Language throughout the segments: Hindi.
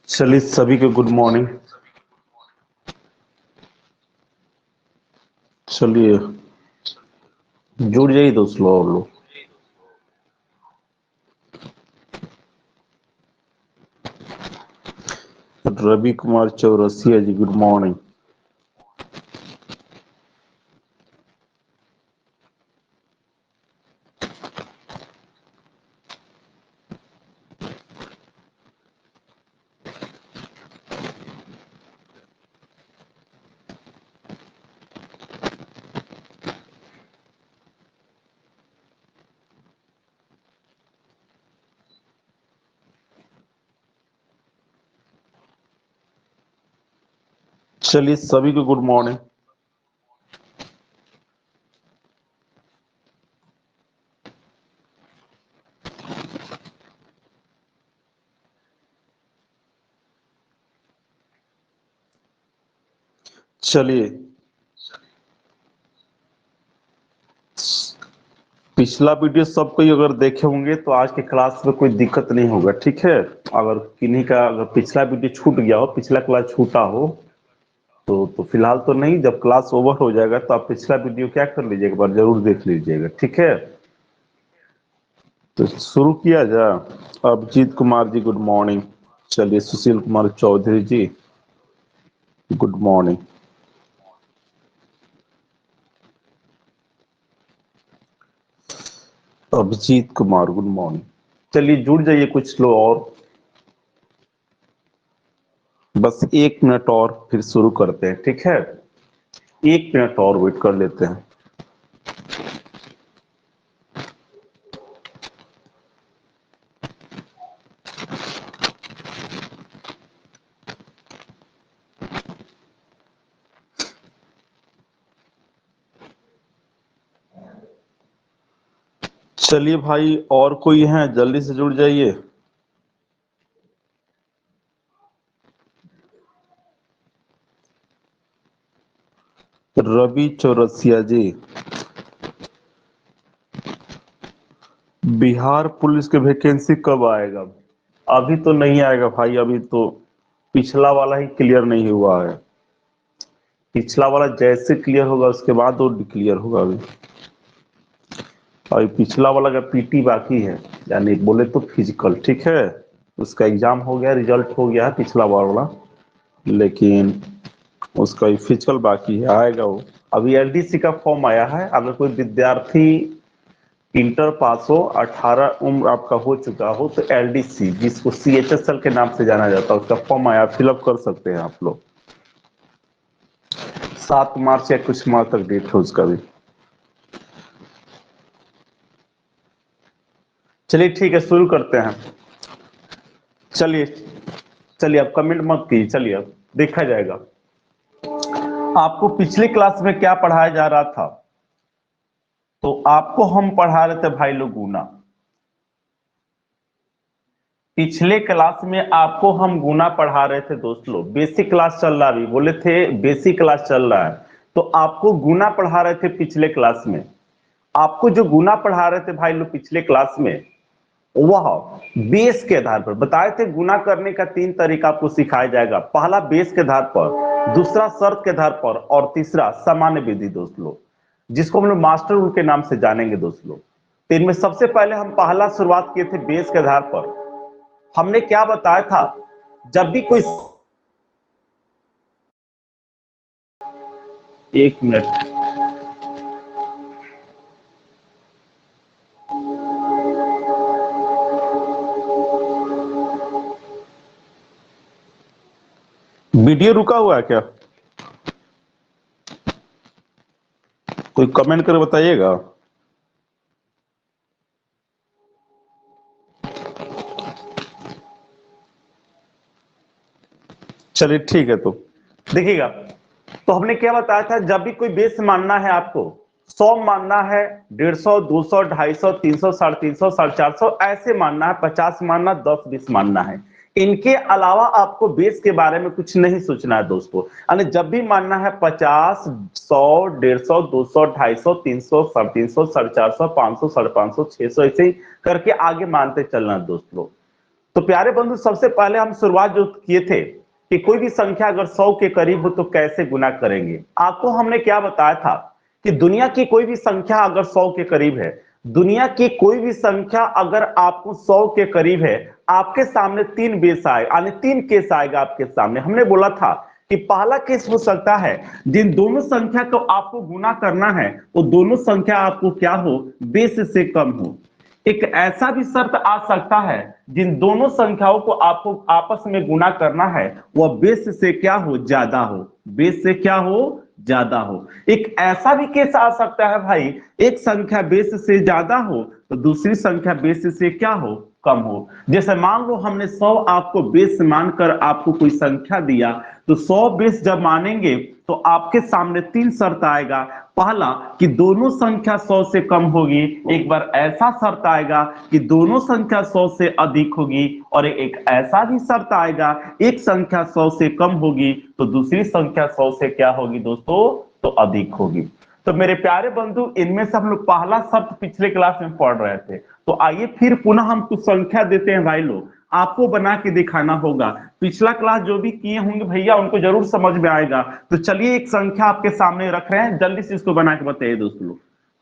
चलिए सभी को गुड मॉर्निंग। चलिए जुड़ जाइए दोस्त लोग और लोग। रवि कुमार चौरसिया जी गुड मॉर्निंग। चलिए सभी को गुड मॉर्निंग। चलिए पिछला वीडियो सब कोई अगर देखे होंगे तो आज के क्लास में कोई दिक्कत नहीं होगा, ठीक है। अगर किन्हीं का अगर पिछला वीडियो छूट गया हो, पिछला क्लास छूटा हो तो फिलहाल तो नहीं, जब क्लास ओवर हो जाएगा तो आप पिछला वीडियो क्या कर लीजिएगा, एक बार जरूर देख लीजिएगा, ठीक है। तो शुरू किया जाए। Abhijit Kumar ji good morning. चलिए Sushil Kumar Chaudhary ji good morning. Abhijit Kumar good morning. चलिए जुड़ जाइए कुछ लोग और, बस 1 मिनट और फिर शुरू करते हैं, ठीक है। 1 मिनट और वेट कर लेते हैं। चलिए भाई, और कोई है जल्दी से जुड़ जाइए। रवि चौरसिया जी, बिहार पुलिस के वैकेंसी कब आएगा? अभी तो नहीं आएगा भाई, अभी तो पिछला वाला ही क्लियर नहीं हुआ है। पिछला वाला जैसे क्लियर होगा उसके बाद वो क्लियर होगा। अभी पिछला वाला का पीटी बाकी है, यानी बोले तो फिजिकल, ठीक है। उसका एग्जाम हो गया, रिजल्ट हो गया है पिछला वाला, लेकिन उसका फिजिकल बाकी है, आएगा वो। अभी एलडीसी का फॉर्म आया है। अगर कोई विद्यार्थी इंटर पास हो, 18 उम्र आपका हो चुका हो, तो एलडीसी जिसको सीएचएसएल के नाम से जाना जाता है, उसका फॉर्म आया, फिलअप कर सकते हैं आप लोग। 7 मार्च या कुछ मार्च तक डेट है उसका भी। चलिए ठीक है, शुरू करते हैं। चलिए चलिए, अब कमेंट मत कीजिए, चलिए अब देखा जाएगा। आपको पिछले क्लास में क्या पढ़ाया जा रहा था? तो आपको हम पढ़ा रहे थे भाई लोग गुना। पिछले क्लास में आपको हम गुना पढ़ा रहे थे दोस्त लोग। बेसिक क्लास चल रहा, अभी बोले थे बेसिक क्लास चल रहा है, तो आपको गुना पढ़ा रहे थे पिछले क्लास में। आपको जो गुना पढ़ा रहे थे भाई लोग पिछले क्लास में, वह बेस के आधार पर बताए थे। गुना करने का 3 तरीका आपको सिखाया जाएगा। पहला बेस के आधार पर, दूसरा शर्त के आधार पर, और तीसरा सामान्य विधि दोस्त लोग, जिसको हम लोग मास्टर रूल के नाम से जानेंगे दोस्त लोग। तो इनमें सबसे पहले हम पहला शुरुआत किए थे बेस के आधार पर। हमने क्या बताया था? जब भी कोई 1 मिनट, वीडियो रुका हुआ है क्या? कोई कमेंट कर बताइएगा। चलिए ठीक है, तो देखिएगा। तो हमने क्या बताया था? जब भी कोई बेस मानना है आपको, 100 मानना है, 150, 200, 250, 300, 350, 450 ऐसे मानना है, 50 मानना, 10, 20 मानना है। इनके अलावा आपको बेस के बारे में कुछ नहीं सोचना है दोस्तों। यानी जब भी मानना है 50, 100, 150, 200, 250, 300, 350, 450, 500, 550, 600 ऐसे ही करके आगे मानते चलना दोस्तों। तो प्यारे बंधु, सबसे पहले हम शुरुआत जो किए थे कि कोई भी संख्या अगर 100 के करीब हो तो कैसे गुना करेंगे। आपको हमने क्या बताया था कि दुनिया की कोई भी संख्या अगर 100 के करीब है, दुनिया की कोई भी संख्या अगर आपको 100 के करीब है, आपके सामने तीन बेस आए, यानी तीन केस आएगा आपके सामने। हमने बोला था कि पहला केस हो सकता है जिन दोनों संख्या को आपको गुना करना है वो दोनों संख्या आपको क्या हो, बेस से कम हो। एक ऐसा भी शर्त आ सकता है जिन दोनों संख्याओं को आपको आपस में गुना करना है वह बेस से क्या हो, ज्यादा हो, बेस से क्या हो, ज्यादा हो। एक ऐसा भी केस आ सकता है भाई, एक संख्या बेस से ज्यादा हो तो दूसरी संख्या बेस से क्या हो, कम हो। जैसे मान लो हमने 100 आपको बेस मानकर आपको कोई संख्या दिया, तो 100 बेस जब मानेंगे तो आपके सामने तीन शर्त आएगा। पहला कि दोनों संख्या 100 से कम होगी, एक बार ऐसा शर्त आएगा कि दोनों संख्या 100 से अधिक होगी, और एक ऐसा भी शर्त आएगा एक संख्या 100 से कम होगी तो दूसरी संख्या 100 से क्या होगी दोस्तों, तो अधिक होगी। तो मेरे प्यारे बंधु, इनमें से हम लोग पहला शब्द पिछले क्लास में पढ़ रहे थे, तो आइए फिर पुनः हम कुछ संख्या देते हैं भाई लोग, आपको बना के दिखाना होगा। पिछला क्लास जो भी किए होंगे भैया उनको जरूर समझ में आएगा। तो चलिए एक संख्या आपके सामने रख रहे हैं, जल्दी से इसको बना के बताइए दोस्तों लोग।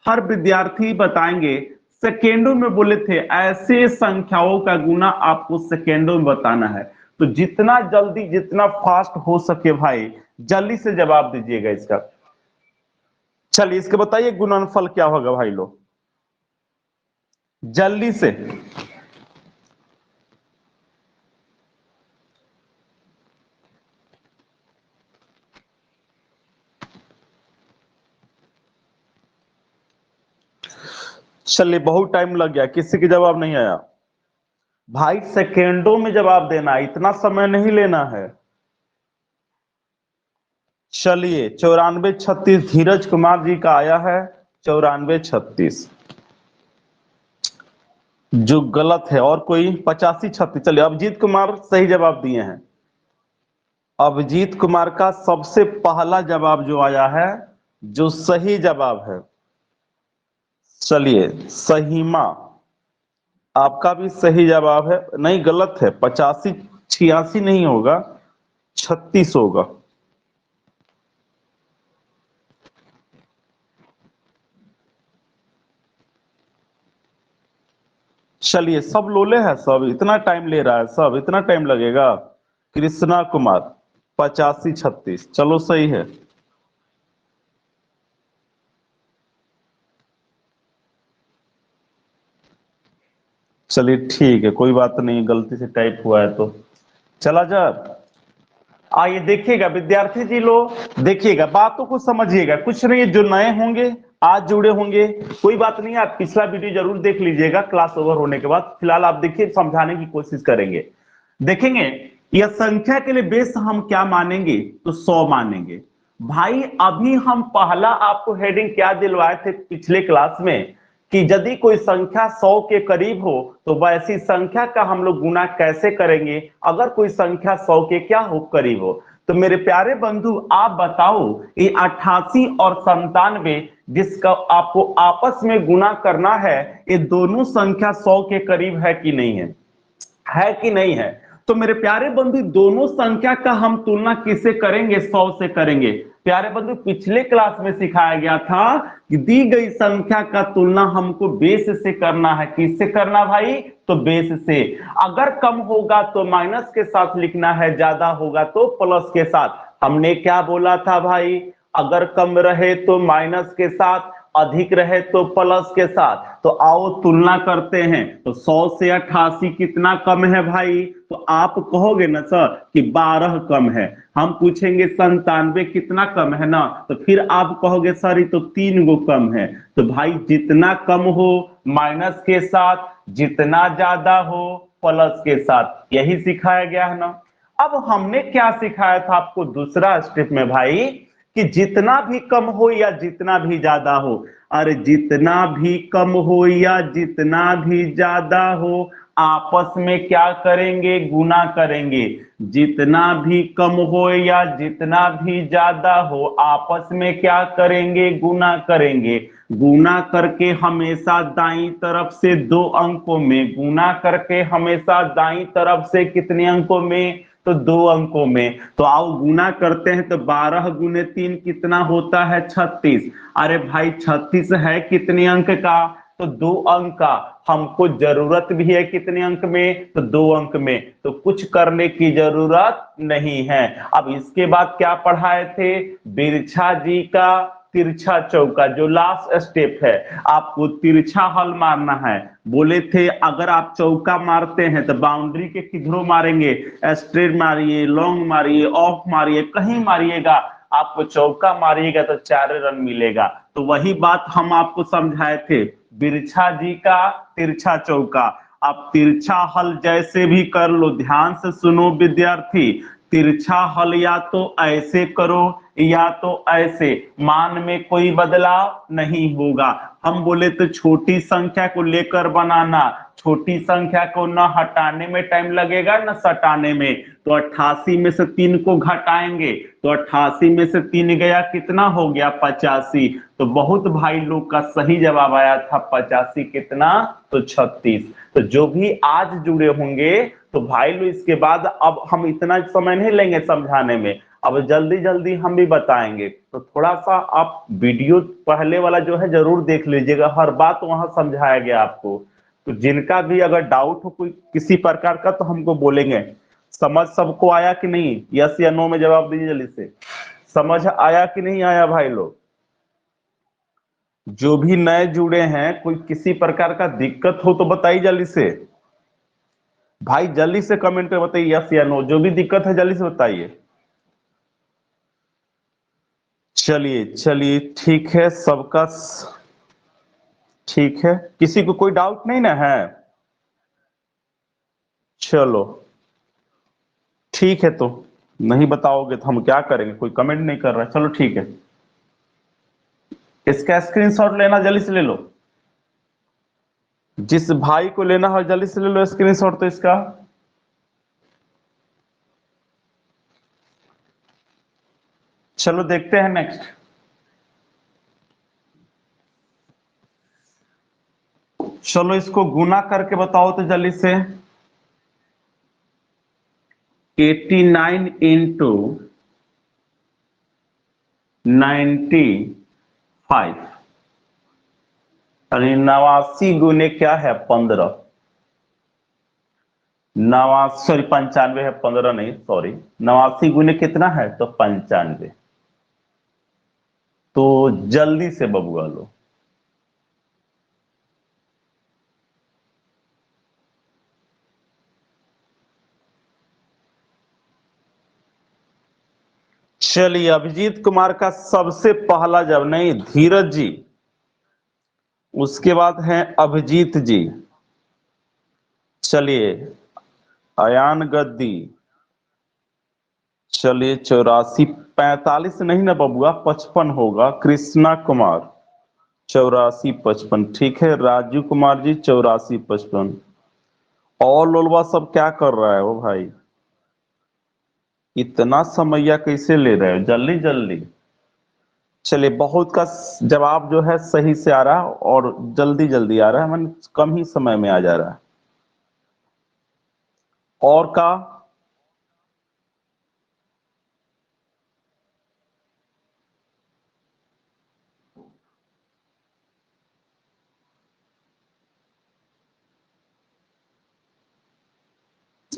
हर विद्यार्थी बताएंगे, सेकेंडों में बोले थे, ऐसे संख्याओं का गुना आपको सेकेंडों में बताना है। तो जितना जल्दी जितना फास्ट हो सके भाई जल्दी से जवाब दीजिएगा इसका। चलिए इसके बताइए गुणनफल क्या होगा भाई लोग, जल्दी से। चलिए बहुत टाइम लग गया, किसी के जवाब नहीं आया भाई। सेकेंडों में जवाब देना, इतना समय नहीं लेना है। चलिए 9436 धीरज कुमार जी का आया है, 9436 जो गलत है। और कोई 8536, चलिए अभिजीत कुमार सही जवाब दिए हैं। अभिजीत कुमार का सबसे पहला जवाब जो आया है, जो सही जवाब है, चलिए सहीमा आपका भी सही जवाब है। नहीं गलत है, 8586 नहीं होगा, 36 होगा। चलिए सब लोले हैं, सब इतना टाइम ले रहा है, सब इतना टाइम लगेगा। कृष्णा कुमार 8536, चलो सही है। चलिए ठीक है, कोई बात नहीं, गलती से टाइप हुआ है तो चला जा। आइए देखिएगा विद्यार्थी जी लोग, देखिएगा बातों को समझिएगा, कुछ नहीं जो नए होंगे आज जुड़े होंगे कोई बात नहीं, आप पिछला वीडियो जरूर देख लीजिएगा क्लास ओवर होने के बाद। फिलहाल आप देखिए, समझाने की कोशिश करेंगे। देखेंगे यह संख्या के लिए बेस हम क्या मानेंगे, तो 100 मानेंगे। भाई अभी हम पहला आपको हेडिंग क्या दिलवाए थे पिछले क्लास में कि यदि कोई संख्या 100 के करीब हो तो वैसी संख्या का हम लोग गुना कैसे करेंगे अगर कोई संख्या 100 के क्या हो, करीब हो। तो मेरे प्यारे बंधु आप बताओ, ये 88 और 97 जिसका आपको आपस में गुना करना है, ये दोनों संख्या 100 के करीब है कि नहीं है कि नहीं है। तो मेरे प्यारे बंधु दोनों संख्या का हम तुलना किससे करेंगे, 100 से करेंगे। प्यारे बंधु पिछले क्लास में सिखाया गया था कि दी गई संख्या का तुलना हमको बेस से करना है। किससे करना भाई, तो बेस से। अगर कम होगा तो माइनस के साथ लिखना है, ज्यादा होगा तो प्लस के साथ। हमने क्या बोला था भाई, अगर कम रहे तो माइनस के साथ, अधिक रहे तो प्लस के साथ। तो आओ तुलना करते हैं। तो 100 से 88 कितना कम है भाई, तो आप कहोगे ना सर कि 12 कम है। हम पूछेंगे 97 कितना कम है ना, तो फिर आप कहोगे सर ये तो 3 गो कम है। तो भाई जितना कम हो माइनस के साथ, जितना ज्यादा हो प्लस के साथ, यही सिखाया गया है ना। अब हमने क्या सिखाया था आपको दूसरा स्टेप में भाई, कि जितना भी कम हो या जितना भी ज्यादा हो, अरे जितना भी कम हो या जितना भी ज्यादा हो, आपस में क्या करेंगे, गुना करेंगे। जितना भी कम हो या जितना भी ज्यादा हो, आपस में क्या करेंगे, गुना करेंगे। गुना करके हमेशा दाईं तरफ से 2 अंकों में, गुना करके हमेशा दाईं तरफ से कितने अंकों में, तो 2 अंकों में। तो आओ गुना करते हैं, तो 12 गुने 3 कितना होता है, 36। अरे भाई 36 है कितने अंक का, तो 2 अंक का। हमको जरूरत भी है कितने अंक में, तो 2 अंक में, तो कुछ करने की जरूरत नहीं है। अब इसके बाद क्या पढ़ाए थे, बिरछा जी का तिरछा चौका, जो लास्ट स्टेप है। आपको तिरछा हल मारना है। बोले थे अगर आप चौका मारते हैं तो बाउंड्री के किधरों मारेंगे, स्ट्रेट मारिए, लॉन्ग मारिए, ऑफ मारिए, कहीं मारिएगा, आपको चौका मारिएगा तो 4 रन मिलेगा। तो वही बात हम आपको समझाए थे, बिरछा जी का तिरछा चौका। आप तिरछा हल जैसे भी कर लो, ध्यान से सुनो विद्यार्थी, तिरछा हल या तो ऐसे करो या तो ऐसे, मान में कोई बदलाव नहीं होगा। हम बोले तो छोटी संख्या को लेकर बनाना, छोटी संख्या को न हटाने में टाइम लगेगा न सटाने में। तो 88 में से 3 को घटाएंगे, तो 88 में से 3 गया, कितना हो गया, 85। तो बहुत भाई लोग का सही जवाब आया था 85 कितना, तो 36। तो जो भी आज जुड़े होंगे, तो भाई लोग इसके बाद अब हम इतना समय नहीं लेंगे समझाने में, अब जल्दी जल्दी हम भी बताएंगे। तो थोड़ा सा आप वीडियो पहले वाला जो है जरूर देख लीजिएगा, हर बात वहां समझाया गया आपको। तो जिनका भी अगर डाउट हो कोई किसी प्रकार का, तो हमको बोलेंगे। समझ सबको आया कि नहीं, यस या नो में जवाब दीजिए जल्दी से। समझ आया कि नहीं आया भाई लोग? जो भी नए जुड़े हैं, कोई किसी प्रकार का दिक्कत हो तो बताइए जल्दी से भाई, जल्दी से कमेंट में बताइए यस या नो, जो भी दिक्कत है जल्दी से बताइए। चलिए चलिए ठीक है, सबका ठीक है, किसी को कोई डाउट नहीं ना है? चलो ठीक है, तो नहीं बताओगे तो हम क्या करेंगे, कोई कमेंट नहीं कर रहा है। चलो ठीक है, इसका स्क्रीनशॉट लेना जल्दी से ले लो, जिस भाई को लेना हो जल्दी से ले लो स्क्रीनशॉट तो इसका। चलो देखते हैं नेक्स्ट। चलो इसको गुना करके बताओ तो जल्दी से। 89 इंटू 95, यानी 89 गुने क्या है, 15। 89 सॉरी 95 है, 15 नहीं, सॉरी। 89 गुने कितना है, तो 95। तो जल्दी से बबुआ लो। चलिए अभिजीत कुमार का सबसे पहला जब नहीं, धीरज जी, उसके बाद है अभिजीत जी। चलिए अयान गद्दी, चलिए 84, 45 नहीं ना बबुआ, 55 होगा। कृष्णा कुमार 84 55, ठीक है। राजू कुमार जी 84 55। और लोलवा सब क्या कर रहा है वो भाई, इतना समैया कैसे ले रहे हो, जल्दी जल्दी। चलिए बहुत का जवाब जो है सही से आ रहा है और जल्दी जल्दी आ रहा है, मैंने कम ही समय में आ जा रहा है। और का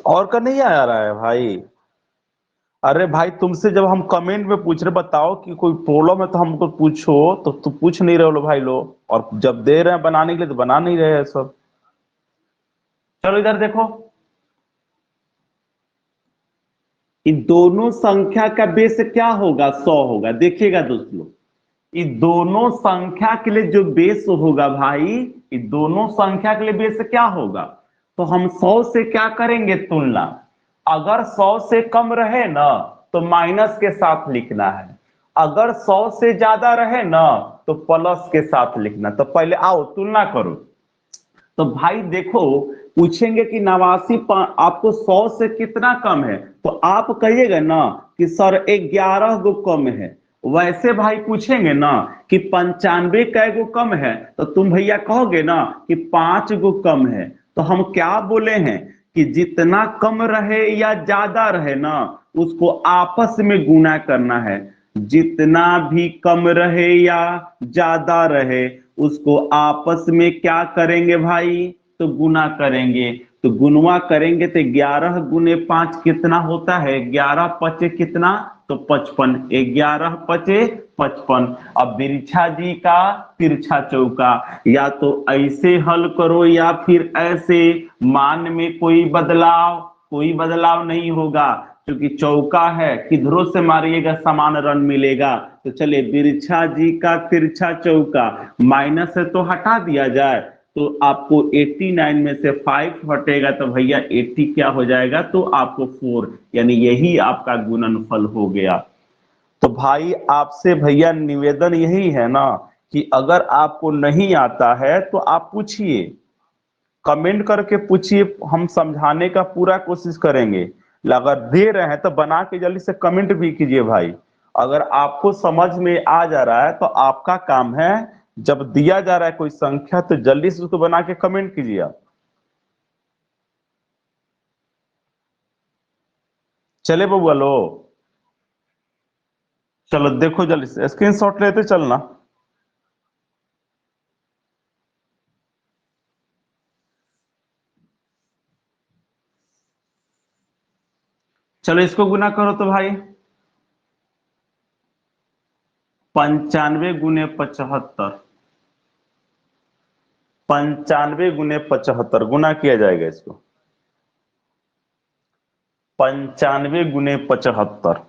और का नहीं आ रहा है भाई। अरे भाई तुमसे जब हम कमेंट में पूछ रहे बताओ कि कोई प्रॉब्लम है तो हमको पूछो, तो तुम पूछ नहीं रहे हो लो भाई लोग, और जब दे रहे हैं बनाने के लिए तो बना नहीं रहे हैं सब। चलो इधर देखो, इन दोनों संख्या का बेस क्या होगा, 100 होगा। देखिएगा दोस्तों, इन दोनों संख्या के लिए जो बेस होगा भाई, इन दोनों संख्या के लिए बेस क्या होगा, तो हम 100 से क्या करेंगे, तुलना। अगर 100 से कम रहे ना, तो माइनस के साथ लिखना है। अगर 100 से ज्यादा रहे ना, तो प्लस के साथ लिखना। तो पहले आओ तुलना करो। तो भाई देखो, पूछेंगे कि 89 आपको 100 से कितना कम है, तो आप कहिएगा ना कि सर 11 गो कम है। वैसे भाई पूछेंगे ना कि 95 कै गो कम है, तो तुम भैया कहोगे ना कि 5 गो कम है। तो हम क्या बोले हैं कि जितना कम रहे या ज्यादा रहे ना, उसको आपस में गुना करना है। जितना भी कम रहे या ज्यादा रहे, उसको आपस में क्या करेंगे भाई, तो गुना करेंगे। तो गुणवा करेंगे तो 11 गुने 5 कितना होता है, 11 पचे कितना, तो 55, 11 पचे 55। अब बिरछा जी का तिरछा चौका, या तो ऐसे हल करो या फिर ऐसे, मान में कोई बदलाव नहीं होगा, क्योंकि चौका है, किधरों से मारिएगा समान रन मिलेगा। तो चलिए बिरछा जी का तिरछा चौका, माइनस है तो हटा दिया जाए, तो आपको 89 में से 5 हटेगा तो भैया 80 क्या हो जाएगा, तो आपको 4, यानी यही आपका गुणनफल हो गया। तो भाई आपसे भैया निवेदन यही है ना कि अगर आपको नहीं आता है तो आप पूछिए, कमेंट करके पूछिए, हम समझाने का पूरा कोशिश करेंगे। अगर दे रहे हैं तो बना के जल्दी से कमेंट भी कीजिए भाई। अगर आपको समझ में आ जा रहा है तो आपका काम है, जब दिया जा रहा है कोई संख्या तो जल्दी से उसको बना के कमेंट कीजिए आप। चले बबुआ लो, चलो देखो जल्दी से स्क्रीनशॉट लेते चलना। चलो इसको गुना करो तो भाई, 95 गुने 75, 95 गुने 75 गुना किया जाएगा इसको, 95 गुने 75।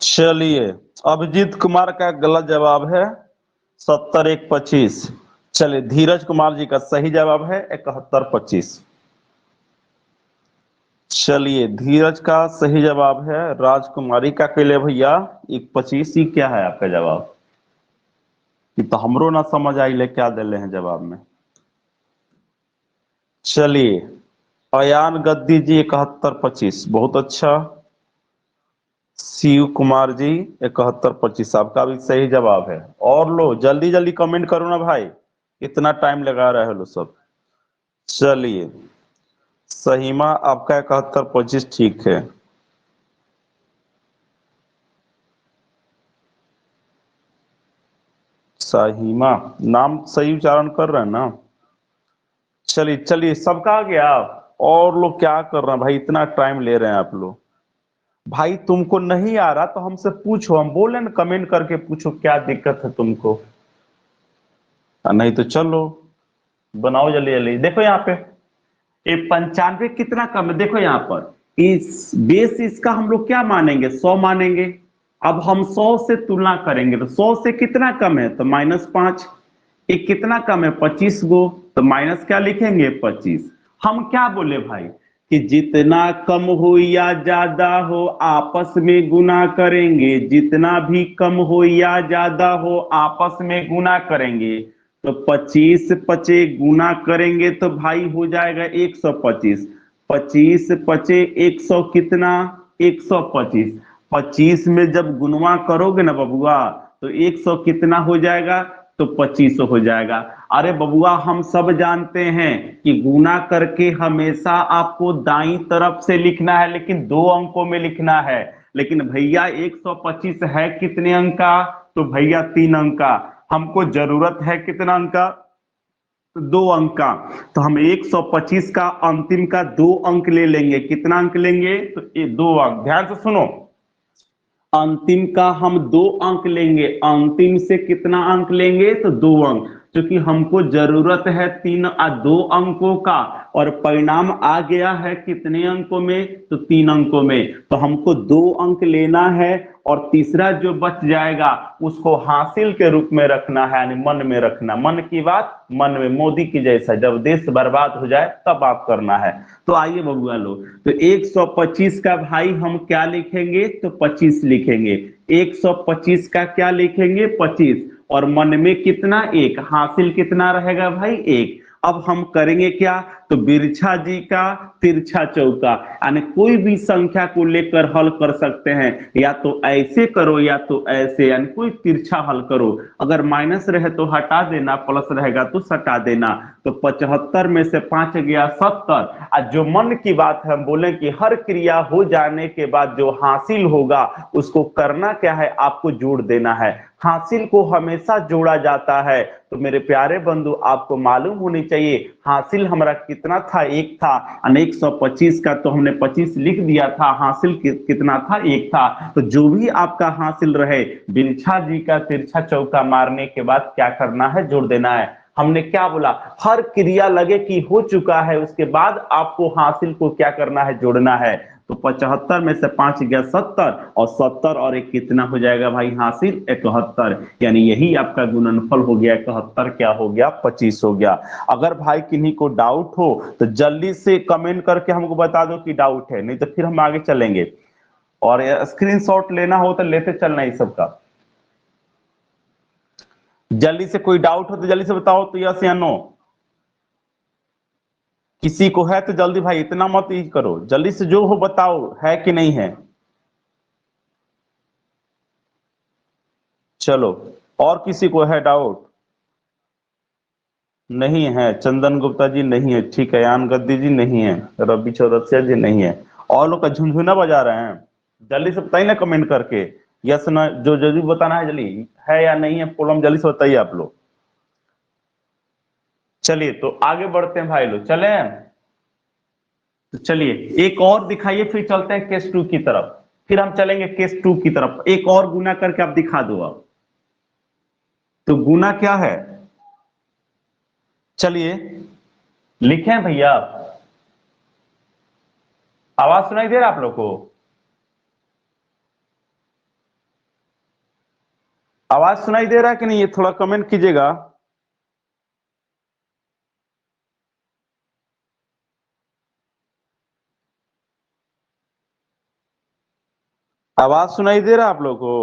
चलिए अभिजीत कुमार का गलत जवाब है, 70 1 25। चलिए धीरज कुमार जी का सही जवाब है 71 25। चलिए धीरज का सही जवाब है, राजकुमारी का के लिए भैया 1 25 ही क्या है आपका जवाब, ये तो हमरो ना समझ आई ले क्या दिले हैं जवाब में। चलिए अयान गद्दी जी 71 25, बहुत अच्छा। शिव कुमार जी 71 25 आपका भी सही जवाब है। और लो जल्दी जल्दी कमेंट करो ना भाई, इतना टाइम लगा रहे हो लो सब। चलिए सहीमा आपका 71 25 ठीक है। सहीमा नाम सही उच्चारण कर रहे हैं ना। चलिए चलिए सबका आ गया। और लोग क्या कर रहे हैं भाई, इतना टाइम ले रहे हैं आप लोग। भाई तुमको नहीं आ रहा तो हमसे पूछो, हम बोले ना कमेंट करके पूछो क्या दिक्कत है तुमको। नहीं तो चलो बनाओ जल्दी जल्दी। देखो यहाँ पे ये 95 कितना कम है, देखो यहाँ पर इस बेस इसका हम लोग क्या मानेंगे, 100 मानेंगे। अब हम 100 से तुलना करेंगे तो 100 से कितना कम है, तो -5। ये कितना कम है, 25 गो, तो माइनस क्या लिखेंगे, 25। हम क्या बोले भाई कि जितना कम हो या ज्यादा हो आपस में गुना करेंगे, जितना भी कम हो या ज्यादा हो आपस में गुना करेंगे। तो 25 पचे गुना करेंगे तो भाई हो जाएगा 125। 25 पचे 100 कितना, 125। 25 में जब गुणवा करोगे ना बबुआ, तो 100 कितना हो जाएगा, तो 25 हो जाएगा। अरे बबुआ हम सब जानते हैं कि गुना करके हमेशा आपको दाईं तरफ से लिखना है, लेकिन 2 अंकों में लिखना है। लेकिन भैया 125 है कितने अंक का, तो भैया 3 अंक का। हमको जरूरत है कितना अंक का, 2 अंक का। तो हम 125 का अंतिम का 2 अंक ले लेंगे, कितना अंक लेंगे, तो ये 2 अंक। ध्यान से सुनो, अंतिम का हम 2 अंक लेंगे, अंतिम से कितना अंक लेंगे, तो 2 अंक। क्योंकि हमको जरूरत है 2 अंकों का, और परिणाम आ गया है कितने अंकों में, तो 3 अंकों में। तो हमको 2 अंक लेना है, और तीसरा जो बच जाएगा उसको हासिल के रूप में रखना है, यानी मन में रखना। मन की बात मन में, मोदी की जैसा, जब देश बर्बाद हो जाए तब आप करना है। तो आइए बबुआ लोग, तो 125 का भाई हम क्या लिखेंगे, तो 25 लिखेंगे। 125 का क्या लिखेंगे, 25, और मन में कितना, 1, हासिल कितना रहेगा भाई, 1। अब हम करेंगे क्या, तो बिरछा जी का तिरछा चौका, यानी कोई भी संख्या को लेकर हल कर सकते हैं, या तो ऐसे करो या तो ऐसे, यानी कोई तिरछा हल करो। अगर माइनस रहे तो हटा देना, प्लस रहेगा तो सटा देना। तो 75 में से 5 गया 70। और जो मन की बात है, हम बोले कि हर क्रिया हो जाने के बाद जो हासिल होगा उसको करना क्या है, आपको जोड़ देना है। हासिल को हमेशा जोड़ा जाता है। तो मेरे प्यारे बंधु, आपको मालूम होनी चाहिए हासिल हमारा कितना था, 1 था। 125 का तो हमने 25 लिख दिया था, हासिल कितना था, 1 था। तो जो भी आपका हासिल रहे, बिरछा जी का तिरछा चौका मारने के बाद क्या करना है, जोड़ देना है। हमने क्या बोला, हर क्रिया लगे कि हो चुका है, उसके बाद आपको हासिल को क्या करना है, जोड़ना है। तो 75 में से 5 गया 70, और 70 और 1 कितना हो जाएगा भाई, हासिल 71। यानी यही आपका गुणनफल हो गया, 71 क्या हो गया, 25 हो गया। अगर भाई किन्हीं को डाउट हो तो जल्दी से कमेंट करके हमको बता दो कि डाउट है, नहीं तो फिर हम आगे चलेंगे। और स्क्रीनशॉट लेना हो तो लेते चलना इस सबका। जल्दी से कोई डाउट हो तो जल्दी से बताओ, तो यस या नो। किसी को है तो जल्दी भाई, इतना मत ही करो, जल्दी से जो हो बताओ, है कि नहीं है। चलो, और किसी को है डाउट, नहीं है। चंदन गुप्ता जी नहीं है, ठीक है। यान गद्दी जी नहीं है, रवि चौरसिया जी नहीं है। और लोग का झुंझुना बजा रहे हैं, जल्दी से बताइए ना कमेंट करके, यस ना, जो जल्दी बताना है जल्दी, है या नहीं है प्रॉब्लम, जल्दी से बताइए आप लोग। चलिए तो आगे बढ़ते हैं भाई लोग, चले। तो चलिए एक और दिखाइए, फिर चलते हैं केस 2 की तरफ। फिर हम चलेंगे केस 2 की तरफ, एक और गुना करके आप दिखा दो आप। तो गुना क्या है, चलिए लिखें भैया। आवाज सुनाई दे रहा है आप लोग को, आवाज सुनाई दे रहा है कि नहीं, ये थोड़ा कमेंट कीजिएगा। आवाज सुनाई दे रहा है आप लोग को।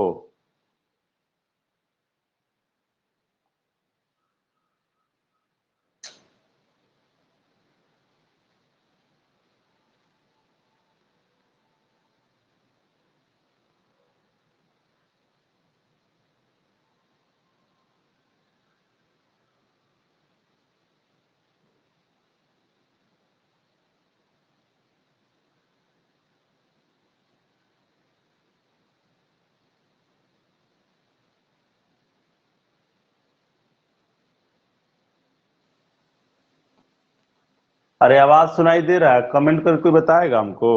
अरे आवाज सुनाई दे रहा है, कमेंट करके कोई बताएगा हमको।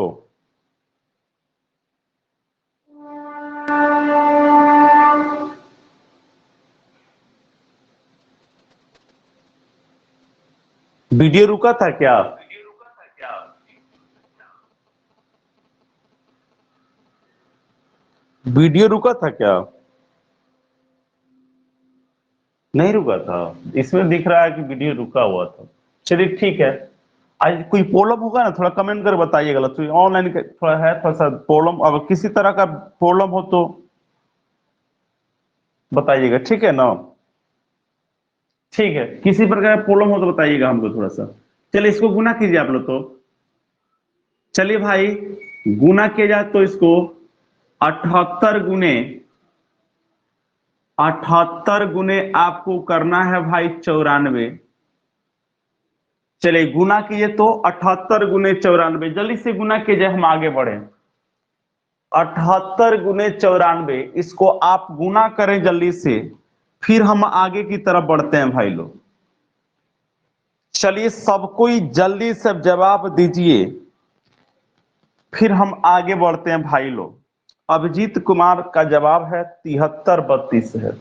वीडियो रुका था क्या, वीडियो रुका था क्या, नहीं रुका था। इसमें दिख रहा है कि वीडियो रुका हुआ था। चलिए ठीक है। आज कोई प्रॉब्लम होगा ना, थोड़ा कमेंट कर बताइएगा। तो ऑनलाइन थोड़ा है, थोड़ा सा प्रॉब्लम, अगर किसी तरह का प्रॉब्लम हो तो बताइएगा, ठीक है ना। ठीक है, किसी प्रकार का प्रॉब्लम हो तो बताइएगा हमको थोड़ा सा। चलिए इसको गुना कीजिए आप लोग तो। चलिए भाई, गुना किया जाए तो इसको 78 गुने, 78 गुने आपको करना है भाई 94। चलिए गुना कीजिए तो 78 गुने 94, जल्दी से गुना कीजिए, हम आगे बढ़े। 78 गुने 94, इसको आप गुना करें जल्दी से, फिर हम आगे की तरफ बढ़ते हैं भाई लोग। चलिए सबको ही जल्दी से जवाब दीजिए, फिर हम आगे बढ़ते हैं भाई लोग। अभिजीत कुमार का जवाब है 7332 है।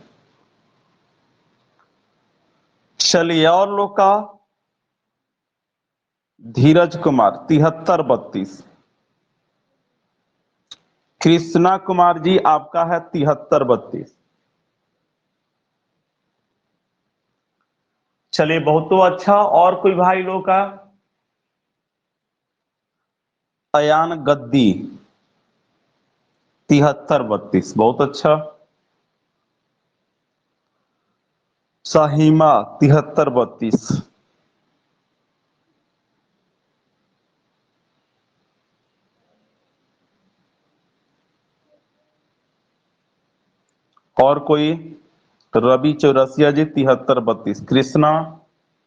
चलिए और लोग का धीरज कुमार 7332, कृष्णा कुमार जी आपका है 7332। चलिए बहुत तो अच्छा। और कोई भाई लोग का? अयान गद्दी 7332, बहुत अच्छा। शाहिमा 7332। और कोई? रवि चौरसिया जी 7332, कृष्णा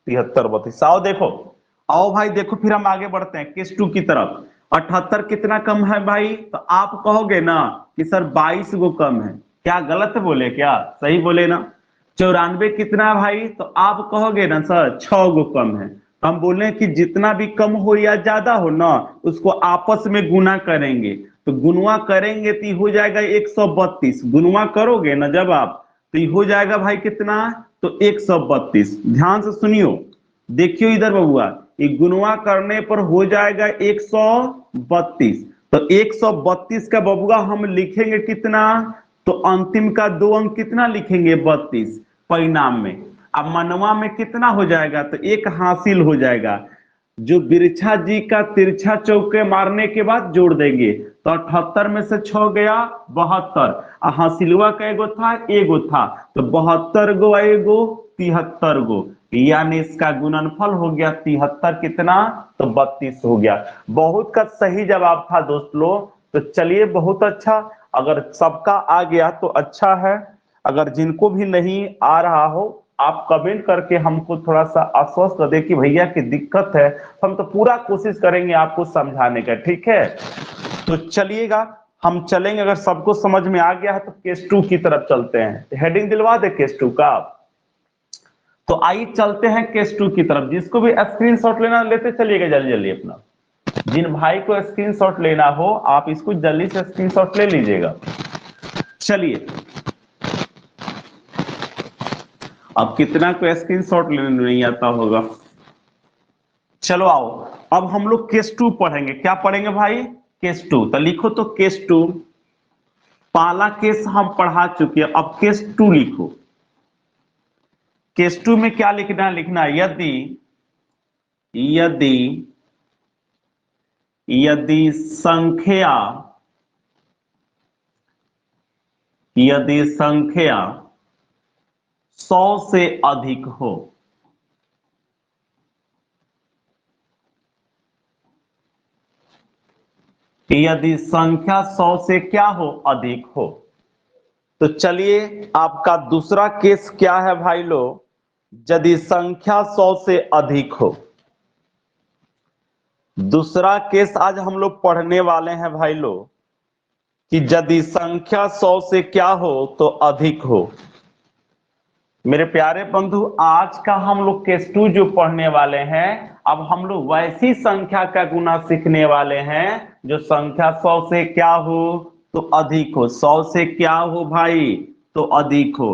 7332। आओ देखो, आओ भाई देखो, फिर हम आगे बढ़ते हैं केस टू की तरफ। 78 कितना कम है भाई? तो आप कहोगे ना कि सर 22 गो कम है। क्या गलत बोले? क्या सही बोले ना? 94 कितना है भाई? तो आप कहोगे ना सर 6 गो कम है। हम बोले कि जितना भी कम हो या ज्यादा हो ना, उसको आपस में गुना करेंगे। तो गुणवा करेंगे तो ये हो जाएगा 132। गुणवा करोगे ना जब आप, तो ये हो जाएगा भाई कितना? तो 132। ध्यान से सुनियो, देखियो इधर बबुआ, ये गुणवा करने पर हो जाएगा 132। तो 132 का बबुआ हम लिखेंगे कितना? तो अंतिम का 2 अंक कितना लिखेंगे? 32 परिणाम में। अब मनवा में कितना हो जाएगा? तो 1 हासिल हो जाएगा। जो बिरछा जी का तिरछा चौके मारने के बाद जोड़ देंगे, तो 78 में से 6 गया 72। हासिलवा का एगो था, एगो था, तो 72 गो एगो 73 गो, यानी इसका गुणनफल हो गया 73 कितना? तो 32 हो गया। बहुत का सही जवाब था दोस्त लोग। तो चलिए बहुत अच्छा, अगर सबका आ गया तो अच्छा है। अगर जिनको भी नहीं आ रहा हो, आप कमेंट करके हमको थोड़ा सा आश्वस्त कर दे कि भैया की दिक्कत है, हम तो पूरा कोशिश करेंगे आपको समझाने का, ठीक है? तो चलिएगा, हम चलेंगे। अगर सबको समझ में आ गया है तो केस टू की तरफ चलते हैं। हेडिंग दिलवा दे केस टू का। तो आइए चलते हैं केस टू की तरफ। जिसको भी स्क्रीनशॉट लेना लेते चलिएगा जल्दी जल्दी अपना। जिन भाई को स्क्रीनशॉट लेना हो आप इसको जल्दी से स्क्रीनशॉट ले लीजिएगा। चलिए, अब कितना को स्क्रीनशॉट लेने नहीं आता होगा। चलो आओ, अब हम लोग केस टू पढ़ेंगे। क्या पढ़ेंगे भाई? Case two. तो लिखो तो केस टू। पहला केस हम पढ़ा चुके हैं, अब केस टू लिखो। केस टू में क्या लिखना है? लिखना है यदि यदि यदि संख्या यदि संख्या 100 से अधिक हो। यदि संख्या 100 से क्या हो? अधिक हो। तो चलिए, आपका दूसरा केस क्या है भाई लोग? यदि संख्या 100 से अधिक हो। दूसरा केस आज हम लोग पढ़ने वाले हैं भाई लोग कि यदि संख्या 100 से क्या हो? तो अधिक हो। मेरे प्यारे बंधु, आज का हम लोग केस टू जो पढ़ने वाले हैं, अब हम लोग वैसी संख्या का गुना सीखने वाले हैं जो संख्या 100 से क्या हो? तो अधिक हो। 100 से क्या हो भाई? तो अधिक हो।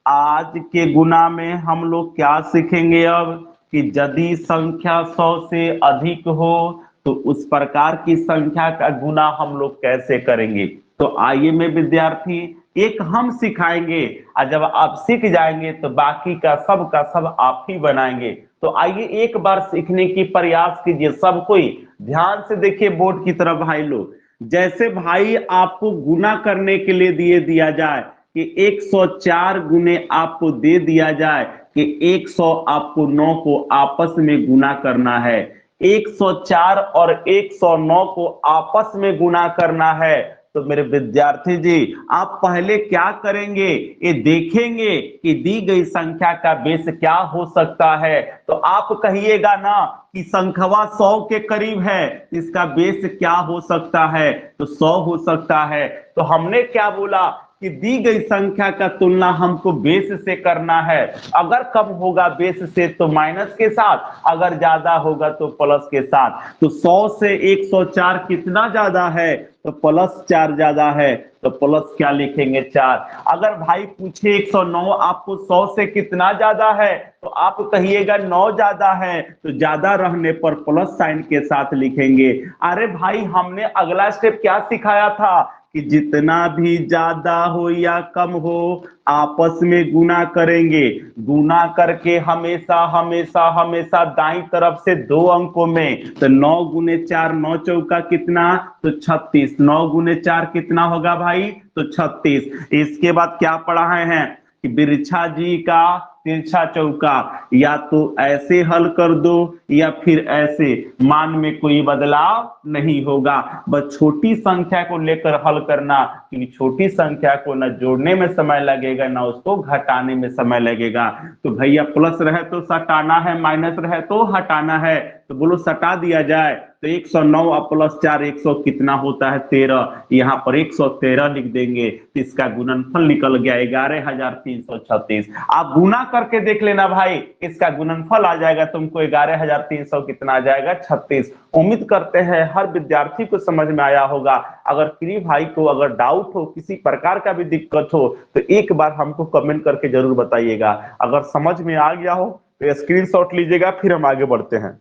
आज के गुना में हम लोग क्या सीखेंगे अब? कि यदि संख्या 100 से अधिक हो तो उस प्रकार की संख्या का गुना हम लोग कैसे करेंगे। तो आइए मैं विद्यार्थी, एक हम सिखाएंगे, और जब आप सीख जाएंगे तो बाकी का सब आप ही बनाएंगे। तो आइए एक बार सीखने की प्रयास कीजिए सब कोई। ध्यान से देखिए बोर्ड की तरफ भाई लोग। जैसे भाई आपको गुना करने के लिए दिया जाए कि 104 गुने आपको दे दिया जाए कि 100 आपको 9 को आपस में गुना करना है। 104 और 109 को आपस में गुना करना है। तो मेरे विद्यार्थी जी, आप पहले क्या करेंगे? ये देखेंगे कि दी गई संख्या का बेस क्या हो सकता है। तो आप कहिएगा ना कि संख्या 100 के करीब है, इसका बेस क्या हो सकता है? तो 100 हो सकता है। तो हमने क्या बोला कि दी गई संख्या का तुलना हमको बेस से करना है। अगर कम होगा बेस से तो माइनस के साथ, अगर ज्यादा होगा तो प्लस के साथ। तो 100 से 104 कितना ज्यादा है? तो +4 ज्यादा है। तो प्लस क्या लिखेंगे 4। अगर भाई पूछे 109 आपको 100 से कितना ज्यादा है तो आप कहिएगा 9 ज्यादा है, तो ज्यादा रहने पर प्लस साइन के साथ लिखेंगे। अरे भाई हमने अगला स्टेप क्या सिखाया था कि जितना भी ज्यादा हो या कम हो आपस में गुना करेंगे, गुना करके हमेशा हमेशा हमेशा दाईं तरफ से 2 अंकों में, तो 9 गुने 4 9 चौका कितना, तो 36, 9 गुने 4 कितना होगा भाई, तो 36। इसके बाद क्या पढ़ाए हैं कि बिरछा जी का तिरछा चौका, या तो ऐसे हल कर दो या फिर ऐसे, मान में कोई बदलाव नहीं होगा। बस छोटी संख्या को लेकर हल करना, क्योंकि छोटी संख्या को न जोड़ने में समय लगेगा ना उसको घटाने में समय लगेगा। तो भैया प्लस रहे तो सटाना है, माइनस रहे तो हटाना है, तो बोलो सटा दिया जाए। तो 109 और प्लस 4 100 कितना होता है 13, यहाँ पर 113 लिख देंगे, तो इसका गुणनफल निकल गया 11,336। आप गुना करके देख लेना भाई, इसका गुणनफल आ जाएगा तुमको 11,300 कितना आ जाएगा 36। उम्मीद करते हैं हर विद्यार्थी को समझ में आया होगा। अगर प्रिय भाई को अगर डाउट हो, किसी प्रकार का भी दिक्कत हो, तो एक बार हमको कमेंट करके जरूर बताइएगा। अगर समझ में आ गया हो तो स्क्रीनशॉट लीजिएगा, फिर हम आगे बढ़ते हैं।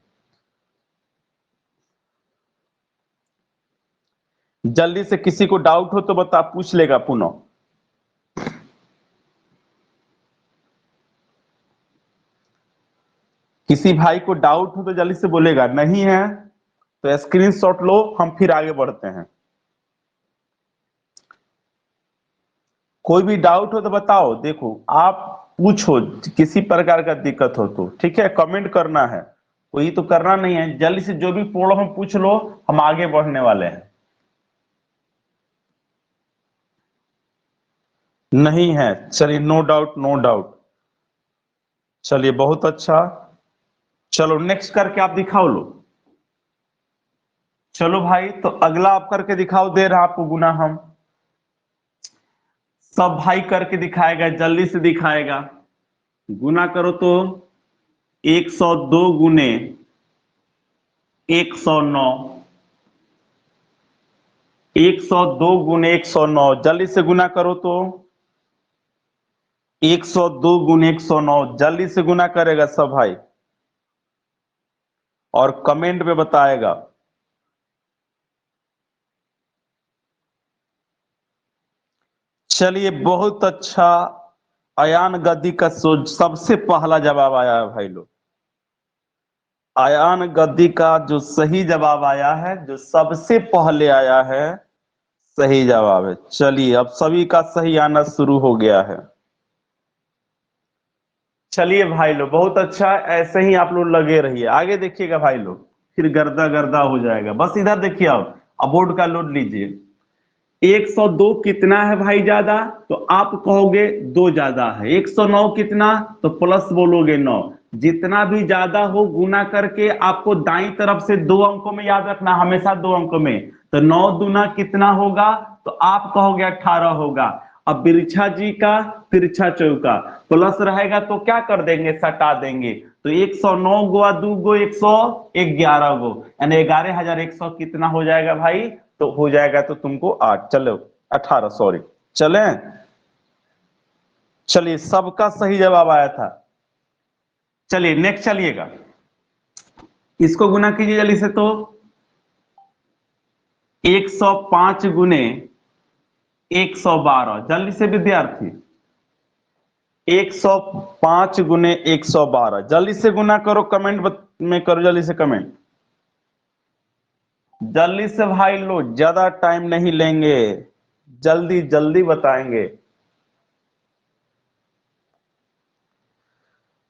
जल्दी से किसी को डाउट हो तो बता, पूछ लेगा पुनः। किसी भाई को डाउट हो तो जल्दी से बोलेगा, नहीं है तो स्क्रीनशॉट लो, हम फिर आगे बढ़ते हैं। कोई भी डाउट हो तो बताओ, देखो आप पूछो, किसी प्रकार का दिक्कत हो तो ठीक है, कमेंट करना है, कोई तो करना नहीं है। जल्दी से जो भी प्रॉब्लम पूछ लो, हम आगे बढ़ने वाले हैं। नहीं है, चलिए नो डाउट नो डाउट, चलिए बहुत अच्छा। चलो नेक्स्ट करके आप दिखाओ लो। चलो भाई, तो अगला आप करके दिखाओ, दे रहा आपको गुना, हम सब भाई करके दिखाएगा, जल्दी से दिखाएगा। गुना करो तो 102 गुने 109, 102 गुने 109, जल्दी से गुना करो तो 102 गुने 109, जल्दी से गुना करेगा सब भाई और कमेंट में बताएगा। चलिए बहुत अच्छा, अयान गद्दी का सबसे पहला जवाब आया है भाई लोग। अयान गद्दी का जो सही जवाब आया है, जो सबसे पहले आया है, सही जवाब है। चलिए अब सभी का सही आना शुरू हो गया है। चलिए भाई लोग बहुत अच्छा, ऐसे ही आप लोग लगे रहिए, आगे देखिएगा भाई लोग, फिर गर्दा गर्दा हो जाएगा। बस इधर देखिए, अब बोर्ड का लोड लीजिए। 102 कितना है भाई ज्यादा, तो आप कहोगे 2 ज्यादा है। 109 कितना, तो प्लस बोलोगे 9। जितना भी ज्यादा हो गुना करके आपको दाईं तरफ से 2 अंकों में याद रखना, हमेशा 2 अंकों में। तो 9 दूना कितना होगा, तो आप कहोगे 18 होगा। अब बिरछा जी का तिरछा चौका, प्लस रहेगा तो क्या कर देंगे, सटा देंगे। तो 109 गुआ 2 गो 111 गो, यानी 11,100 कितना हो जाएगा भाई, तो हो जाएगा तो तुमको 8, चलो 18 सॉरी, चले। चलिए सबका सही जवाब आया था। चलिए नेक्स्ट चलिएगा, इसको गुना कीजिए जल्दी से। तो 105 गुने 112, जल्दी से विद्यार्थी, 105 गुने 112, जल्दी से गुना करो, कमेंट में करो जल्दी से कमेंट, जल्दी से भाई लो, ज्यादा टाइम नहीं लेंगे, जल्दी जल्दी बताएंगे।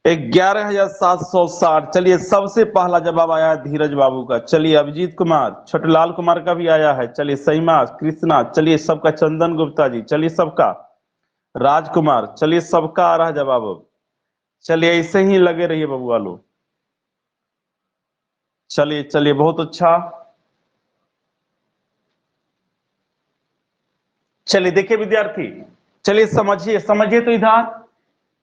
11,760, चलिए सबसे पहला जवाब आया है धीरज बाबू का। चलिए अभिजीत कुमार, छोटलाल कुमार का भी आया है। चलिए सईमा कृष्णा, चलिए सबका, चंदन गुप्ता जी, चलिए सबका, राजकुमार, चलिए सबका आ रहा है जवाब अब। चलिए ऐसे ही लगे रहिए बबुआ लो। चलिए चलिए बहुत अच्छा। चलिए देखिए विद्यार्थी, चलिए समझिए समझिए, तो इधर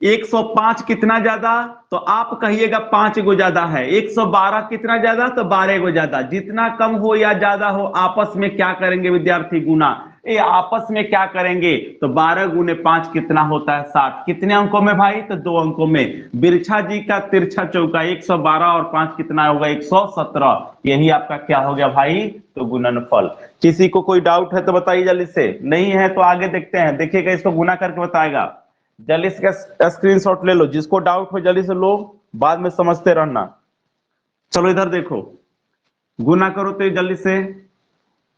105 कितना ज्यादा, तो आप कहिएगा 5 गो ज्यादा है। 112 कितना ज्यादा, तो 12 गो ज्यादा। जितना कम हो या ज्यादा हो आपस में क्या करेंगे विद्यार्थी, गुना। ये आपस में क्या करेंगे, तो 12 गुने 5 कितना होता है 60। कितने अंकों में भाई, तो 2 अंकों में। बिरछा जी का तिरछा चौका 112 और 5 कितना होगा 117। यही आपका क्या हो गया भाई, तो गुणनफल। किसी को कोई डाउट है तो बताइए जल्दी से, नहीं है तो आगे देखते हैं। देखिएगा इसको गुना करके बताएगा। जल्दी से स्क्रीनशॉट ले लो, जिसको डाउट हो जल्दी से लो, बाद में समझते रहना। चलो इधर देखो, गुना करो तो जल्दी से।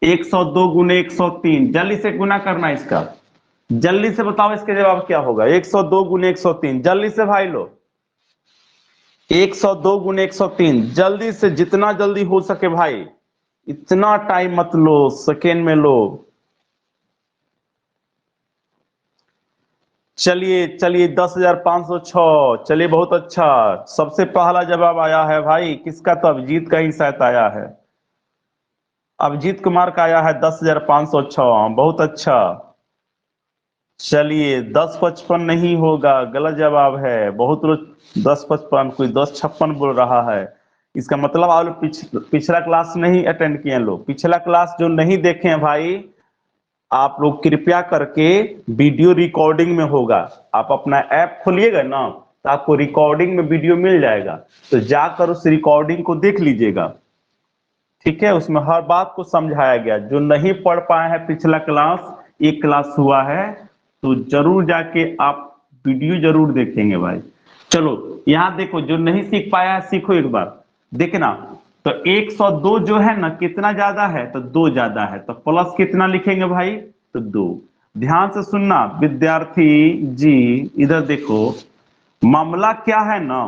102 गुने 103, जल्दी से गुना करना इसका। जल्दी से बताओ इसके जवाब क्या होगा। 102 गुने 103, जल्दी से भाई लो। 102 गुने 103, जल्दी से, जितना जल्दी हो सके भाई, इतना टाइम मत लो, सेकेंड में लो। चलिए चलिए 10,506। चलिए बहुत अच्छा, सबसे पहला जवाब आया है भाई किसका, तो अभिजीत का ही शायद आया है। अभिजीत कुमार का आया है 10,506, बहुत अच्छा। चलिए 10,55 नहीं होगा, गलत जवाब है। बहुत लोग 10,55, कोई 10,56 बोल रहा है। इसका मतलब आप लोग पिछला क्लास नहीं अटेंड किए लोग। पिछला क्लास जो नहीं देखे हैं भाई, आप लोग कृपया करके, वीडियो रिकॉर्डिंग में होगा। आप अपना ऐप खोलिएगा ना, तो आपको रिकॉर्डिंग में वीडियो मिल जाएगा, तो जाकर उस रिकॉर्डिंग को देख लीजिएगा। ठीक है, उसमें हर बात को समझाया गया। जो नहीं पढ़ पाए हैं पिछला क्लास, एक क्लास हुआ है, तो जरूर जाके आप वीडियो जरूर देखेंगे भाई। चलो यहाँ देखो, जो नहीं सीख पाया है सीखो एक बार, देखना। तो 102 जो है ना, कितना ज्यादा है, तो 2 ज्यादा है, तो प्लस कितना लिखेंगे भाई, तो 2। ध्यान से सुनना विद्यार्थी जी, इधर देखो, मामला क्या है ना,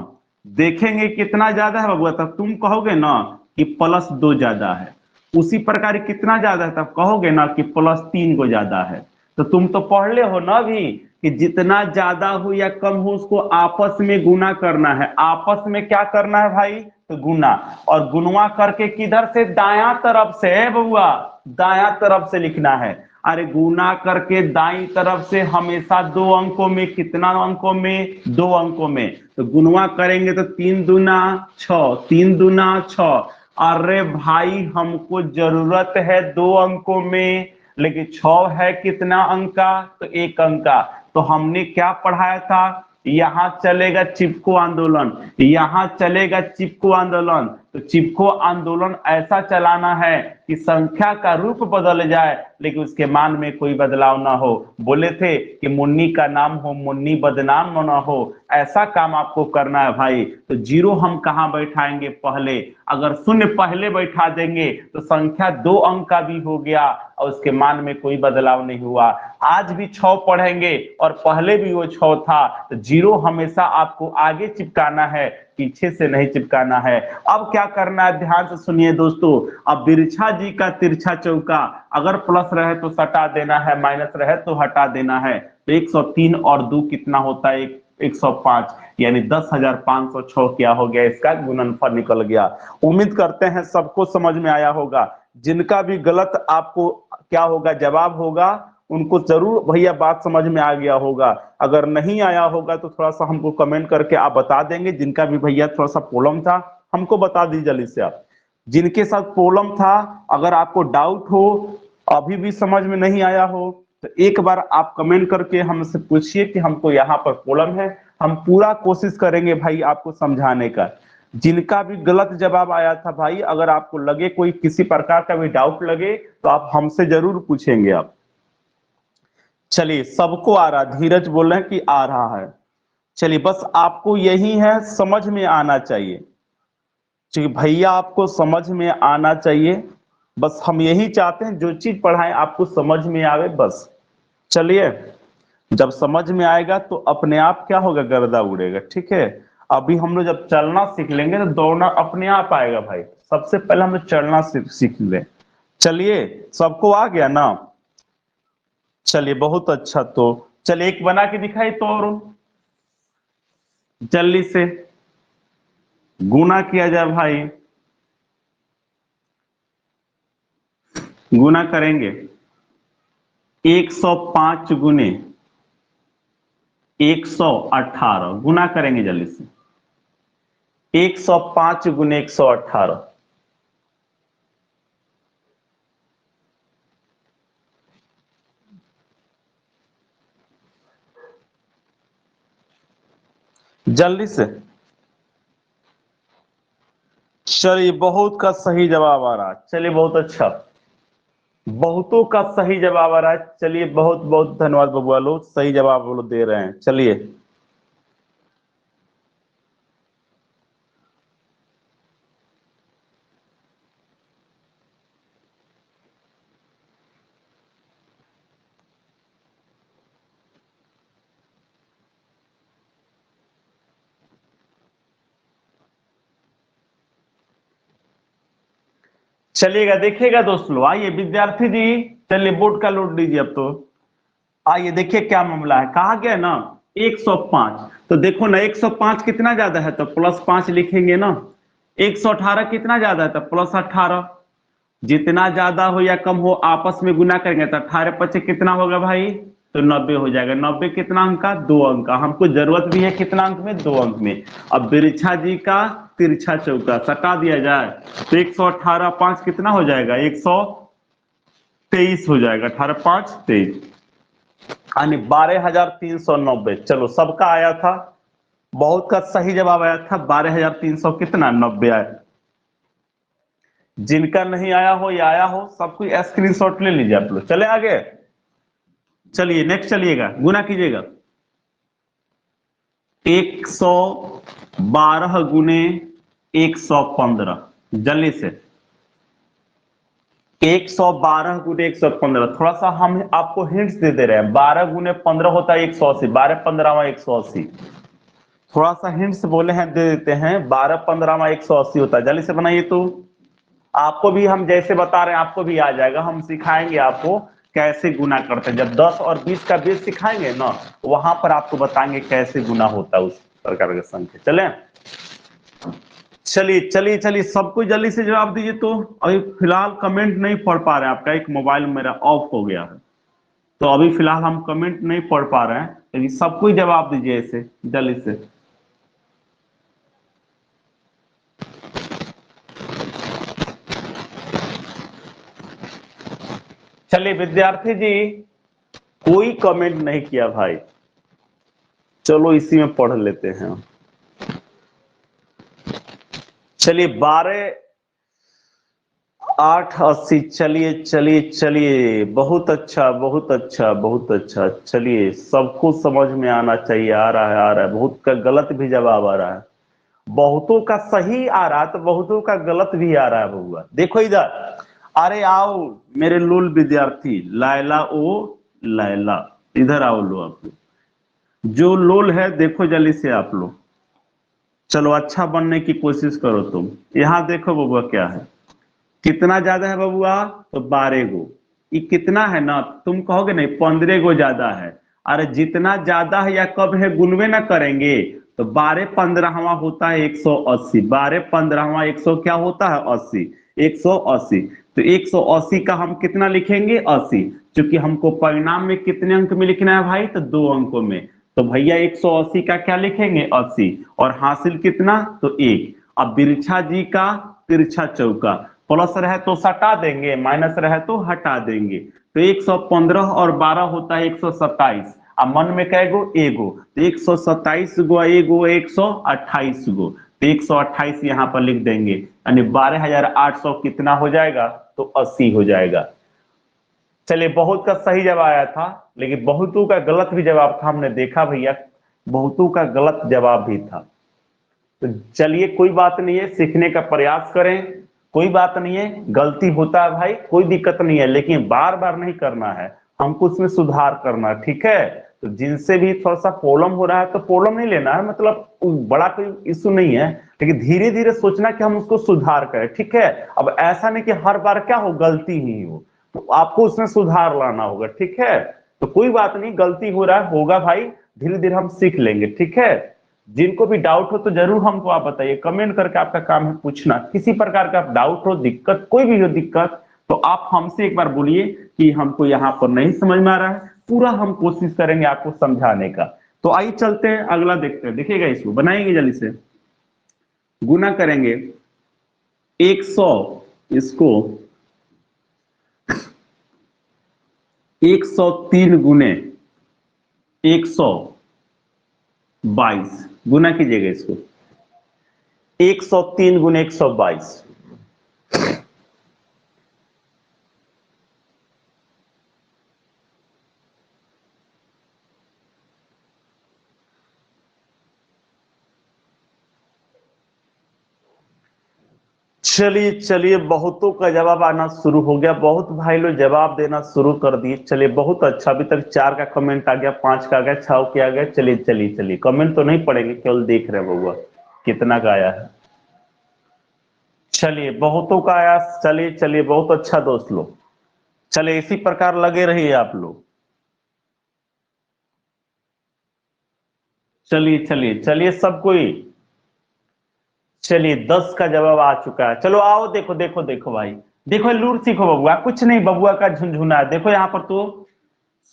देखेंगे कितना ज्यादा है बबुआ, तब तुम कहोगे ना कि +2 ज्यादा है। उसी प्रकार कितना ज्यादा है, तब कहोगे ना कि +3 को ज्यादा है। तो तुम तो पढ़ ले हो ना अभी, कि जितना ज्यादा हो या कम हो उसको आपस में गुना करना है। आपस में क्या करना है भाई, तो गुना। और गुणवा करके किधर से, दाया तरफ से बबुआ, दाया तरफ से लिखना है। अरे गुना करके दाई तरफ से हमेशा 2 अंकों में, कितना अंकों में, 2 अंकों में। तो गुणवा करेंगे तो 3 दूना 6, 3 दूना 6। अरे भाई हमको जरूरत है 2 अंकों में, लेकिन 6 है कितना अंक का, तो 1 अंक का। तो हमने क्या पढ़ाया था, यहां चलेगा चिपको आंदोलन, यहां चलेगा चिपको आंदोलन। तो चिपको आंदोलन ऐसा चलाना है कि संख्या का रूप बदल जाए, लेकिन उसके मान में कोई बदलाव ना हो। बोले थे कि मुन्नी का नाम हो, मुन्नी बदनाम ना हो, ऐसा काम आपको करना है भाई। तो 0 हम कहां बैठाएंगे, पहले। अगर शून्य पहले बैठा देंगे तो संख्या 2 अंक का भी हो गया और उसके मान में कोई बदलाव नहीं हुआ। आज भी 6 पढ़ेंगे और पहले भी वो 6 था, तो 0 हमेशा आपको आगे चिपकाना है, पीछे से नहीं चिपकाना है। अब क्या करना है, ध्यान से सुनिए दोस्तों। अब बिरछा जी का तिरछा चौका, अगर प्लस रहे तो सटा देना है, माइनस रहे तो हटा देना है। तो 103 और 2 कितना होता है, 105, यानी 10,506 क्या हो गया, इसका गुणनफल निकल गया। उम्मीद करते हैं सबको समझ में आया होगा। जिनका भी गलत आपको क्या होगा जवाब होगा, उनको जरूर भैया बात समझ में आ गया होगा। अगर नहीं आया होगा तो थोड़ा सा हमको कमेंट करके आप बता देंगे। जिनका भी भैया थोड़ा सा प्रॉब्लम था, हमको बता दीजिए जल्दी से आप। जिनके साथ प्रॉब्लम था, अगर आपको डाउट हो, अभी भी समझ में नहीं आया हो, तो एक बार आप कमेंट करके हमसे पूछिए कि हमको यहाँ पर प्रॉब्लम है। हम पूरा कोशिश करेंगे भाई आपको समझाने का। जिनका भी गलत जवाब आया था भाई, अगर आपको लगे कोई किसी प्रकार का भी डाउट लगे, तो आप हमसे जरूर पूछेंगे आप। चलिए सबको आ रहा, धीरज बोल रहे हैं कि आ रहा है। चलिए बस आपको यही है, समझ में आना चाहिए। क्योंकि भैया आपको समझ में आना चाहिए, बस हम यही चाहते हैं, जो चीज पढ़ाएं आपको समझ में आवे बस। चलिए, जब समझ में आएगा तो अपने आप क्या होगा, गर्दा उड़ेगा। ठीक है, अभी हम लोग जब चलना सीख लेंगे तो दौड़ना अपने आप आएगा भाई। सबसे पहले हम लोग चलना सीख लें। चलिए, सबको आ गया ना। चलिए बहुत अच्छा, तो चलिए एक बना के दिखाई तो, और जल्दी से गुना किया जाए भाई। गुना करेंगे 105 गुने 118, गुना करेंगे जल्दी से। 105 गुने 118, जल्दी से। चलिए बहुत का सही जवाब आ रहा है, चलिए बहुत अच्छा, बहुतों का सही जवाब आ रहा है। चलिए बहुत बहुत धन्यवाद बबुआ लोग, सही जवाब वो लोग दे रहे हैं। चलिए चलिएगा, देखिएगा दोस्तों, आइए विद्यार्थी जी, चलिए बोर्ड का लोड लीजिए अब तो। आइए देखिए क्या मामला है, कहा गया ना 105, तो देखो ना 105 कितना ज्यादा है तो +5 लिखेंगे ना, 118 कितना ज्यादा है तो +18, जितना ज्यादा हो या कम हो आपस में गुना करेंगे तो 18 पचे कितना होगा भाई, तो 90 हो जाएगा। 90 कितना अंक का, 2 अंक का, हमको जरूरत भी है कितना अंक में, 2 अंक में। अब बिरछा जी का तिरछा चौका सटा दिया जाए तो 118 5 कितना हो जाएगा, 123 हो जाएगा, 18 5 23, यानी 12,390। चलो सबका आया था, बहुत का सही जवाब आया था 12,300 कितना 90 आया। जिनका नहीं आया हो या आया हो सब कोई स्क्रीनशॉट ले लीजिए आप लोग। चले आगे, चलिए नेक्स्ट, चलिएगा गुना कीजिएगा। 112 गुने 115, जल्दी से। 112 गुने 115, थोड़ा सा हम आपको हिंट्स दे दे रहे हैं, 12 गुने 15 होता है 180, 12 15 180, थोड़ा सा हिंट्स बोले हैं दे देते हैं, 12 15 180 होता है। जल्दी से बनाइए, तो आपको भी हम जैसे बता रहे हैं आपको भी आ जाएगा, हम सिखाएंगे आपको कैसे गुना करते हैं। जब 10 और 20 का बेस सिखाएंगे ना, वहां पर आपको बताएंगे कैसे गुना होता है उस प्रकार का संख्या। चले, चलिए चलिए चलिए, सबको जल्दी से जवाब दीजिए। तो अभी फिलहाल कमेंट नहीं पढ़ पा रहे हैं, आपका एक मोबाइल मेरा ऑफ हो गया है, तो अभी फिलहाल हम कमेंट नहीं पढ़ पा रहे हैं, लेकिन सबको ही जवाब दीजिए ऐसे जल्दी से। चलिए विद्यार्थी जी, कोई कमेंट नहीं किया भाई, चलो इसी में पढ़ लेते हैं। चलिए 12 8 80, चलिए चलिए चलिए, बहुत अच्छा बहुत अच्छा बहुत अच्छा। चलिए सबको समझ में आना चाहिए, आ रहा है आ रहा है, बहुत का गलत भी जवाब आ रहा है, बहुतों का सही आ रहा है तो बहुतों का गलत भी आ रहा है बउआ। देखो इधर, अरे आओ मेरे लूल विद्यार्थी, लायला ओ लैला, इधर आओ लो आप लोग, जो लोल है देखो जल्दी से आप लोग, चलो अच्छा बनने की कोशिश करो तुम। यहाँ देखो बबुआ क्या है, कितना ज्यादा है बबुआ, तो 12 गो। ये कितना है ना, तुम कहोगे नहीं 15 गो ज्यादा है, अरे जितना ज्यादा है या कब है गुनवे ना करेंगे, तो 12 15 होता है 180, 12 15 100 क्या होता है 80, 180, तो 180 का हम कितना लिखेंगे 80, क्योंकि हमको परिणाम में कितने अंक में लिखना है भाई, तो 2 अंकों में, तो भैया 180 का क्या लिखेंगे 80, और हासिल कितना तो 1। अब बिरछा जी का तिरछा चौका, प्लस रहे तो सटा देंगे, माइनस रहे तो हटा देंगे, तो 115 और 12 होता है 127, अब मन में कह गो एगो, तो 127 गो एगो 128 गो, तो 128 यहाँ पर लिख देंगे, यानी 12,800 कितना हो जाएगा, तो 80 हो जाएगा। चलिए बहुत का सही जवाब आया था, लेकिन बहुतों का गलत भी जवाब था, हमने देखा भैया बहुतों का गलत जवाब भी था। तो चलिए कोई बात नहीं है, सीखने का प्रयास करें, कोई बात नहीं है, गलती होता है भाई, कोई दिक्कत नहीं है, लेकिन बार बार नहीं करना है, हमको उसमें सुधार करना है, ठीक है। तो जिनसे भी थोड़ा सा प्रॉब्लम हो रहा है तो प्रॉब्लम नहीं लेना है, मतलब बड़ा कोई इशू नहीं है, लेकिन धीरे धीरे सोचना कि हम उसको सुधार करें, ठीक है। अब ऐसा नहीं कि हर बार क्या हो गलती ही हो, तो आपको उसमें सुधार लाना होगा, ठीक है। तो कोई बात नहीं, गलती हो रहा है होगा भाई, धीरे धीरे हम सीख लेंगे, ठीक है। जिनको भी डाउट हो तो जरूर हमको आप बताइए, कमेंट करके आपका काम है पूछना, किसी प्रकार का डाउट हो दिक्कत कोई भी हो दिक्कत, तो आप हमसे एक बार बोलिए कि हमको यहाँ पर नहीं समझ में आ रहा है, पूरा हम कोशिश करेंगे आपको समझाने का। तो आइए चलते हैं अगला देखते हैं, देखिएगा इसको बनाएंगे जल्दी से, गुना करेंगे 100, इसको 103 गुने 100, 22 गुना कीजिएगा इसको, 103 गुने 122। चलिए चलिए, बहुतों का जवाब आना शुरू हो गया, बहुत भाई लोग जवाब देना शुरू कर दिए। चलिए बहुत अच्छा, अभी तक 4 का कमेंट आ गया, 5 का आ गया, 6 का आ गया। चलिए चलिए चलिए, कमेंट तो नहीं पढ़ेंगे, केवल देख रहे हैं बउआ कितना का आया है। चलिए बहुतों का आया। चलिए चलिए, बहुत अच्छा दोस्त लोग। चलिए इसी प्रकार लगे रहिए आप लोग। चलिए चलिए चलिए सब कोई। चलिए 10 का जवाब आ चुका है। चलो आओ, देखो देखो देखो भाई, देखो लूर सीखो बबुआ, कुछ नहीं बबुआ का झुनझुना है। देखो यहाँ पर तो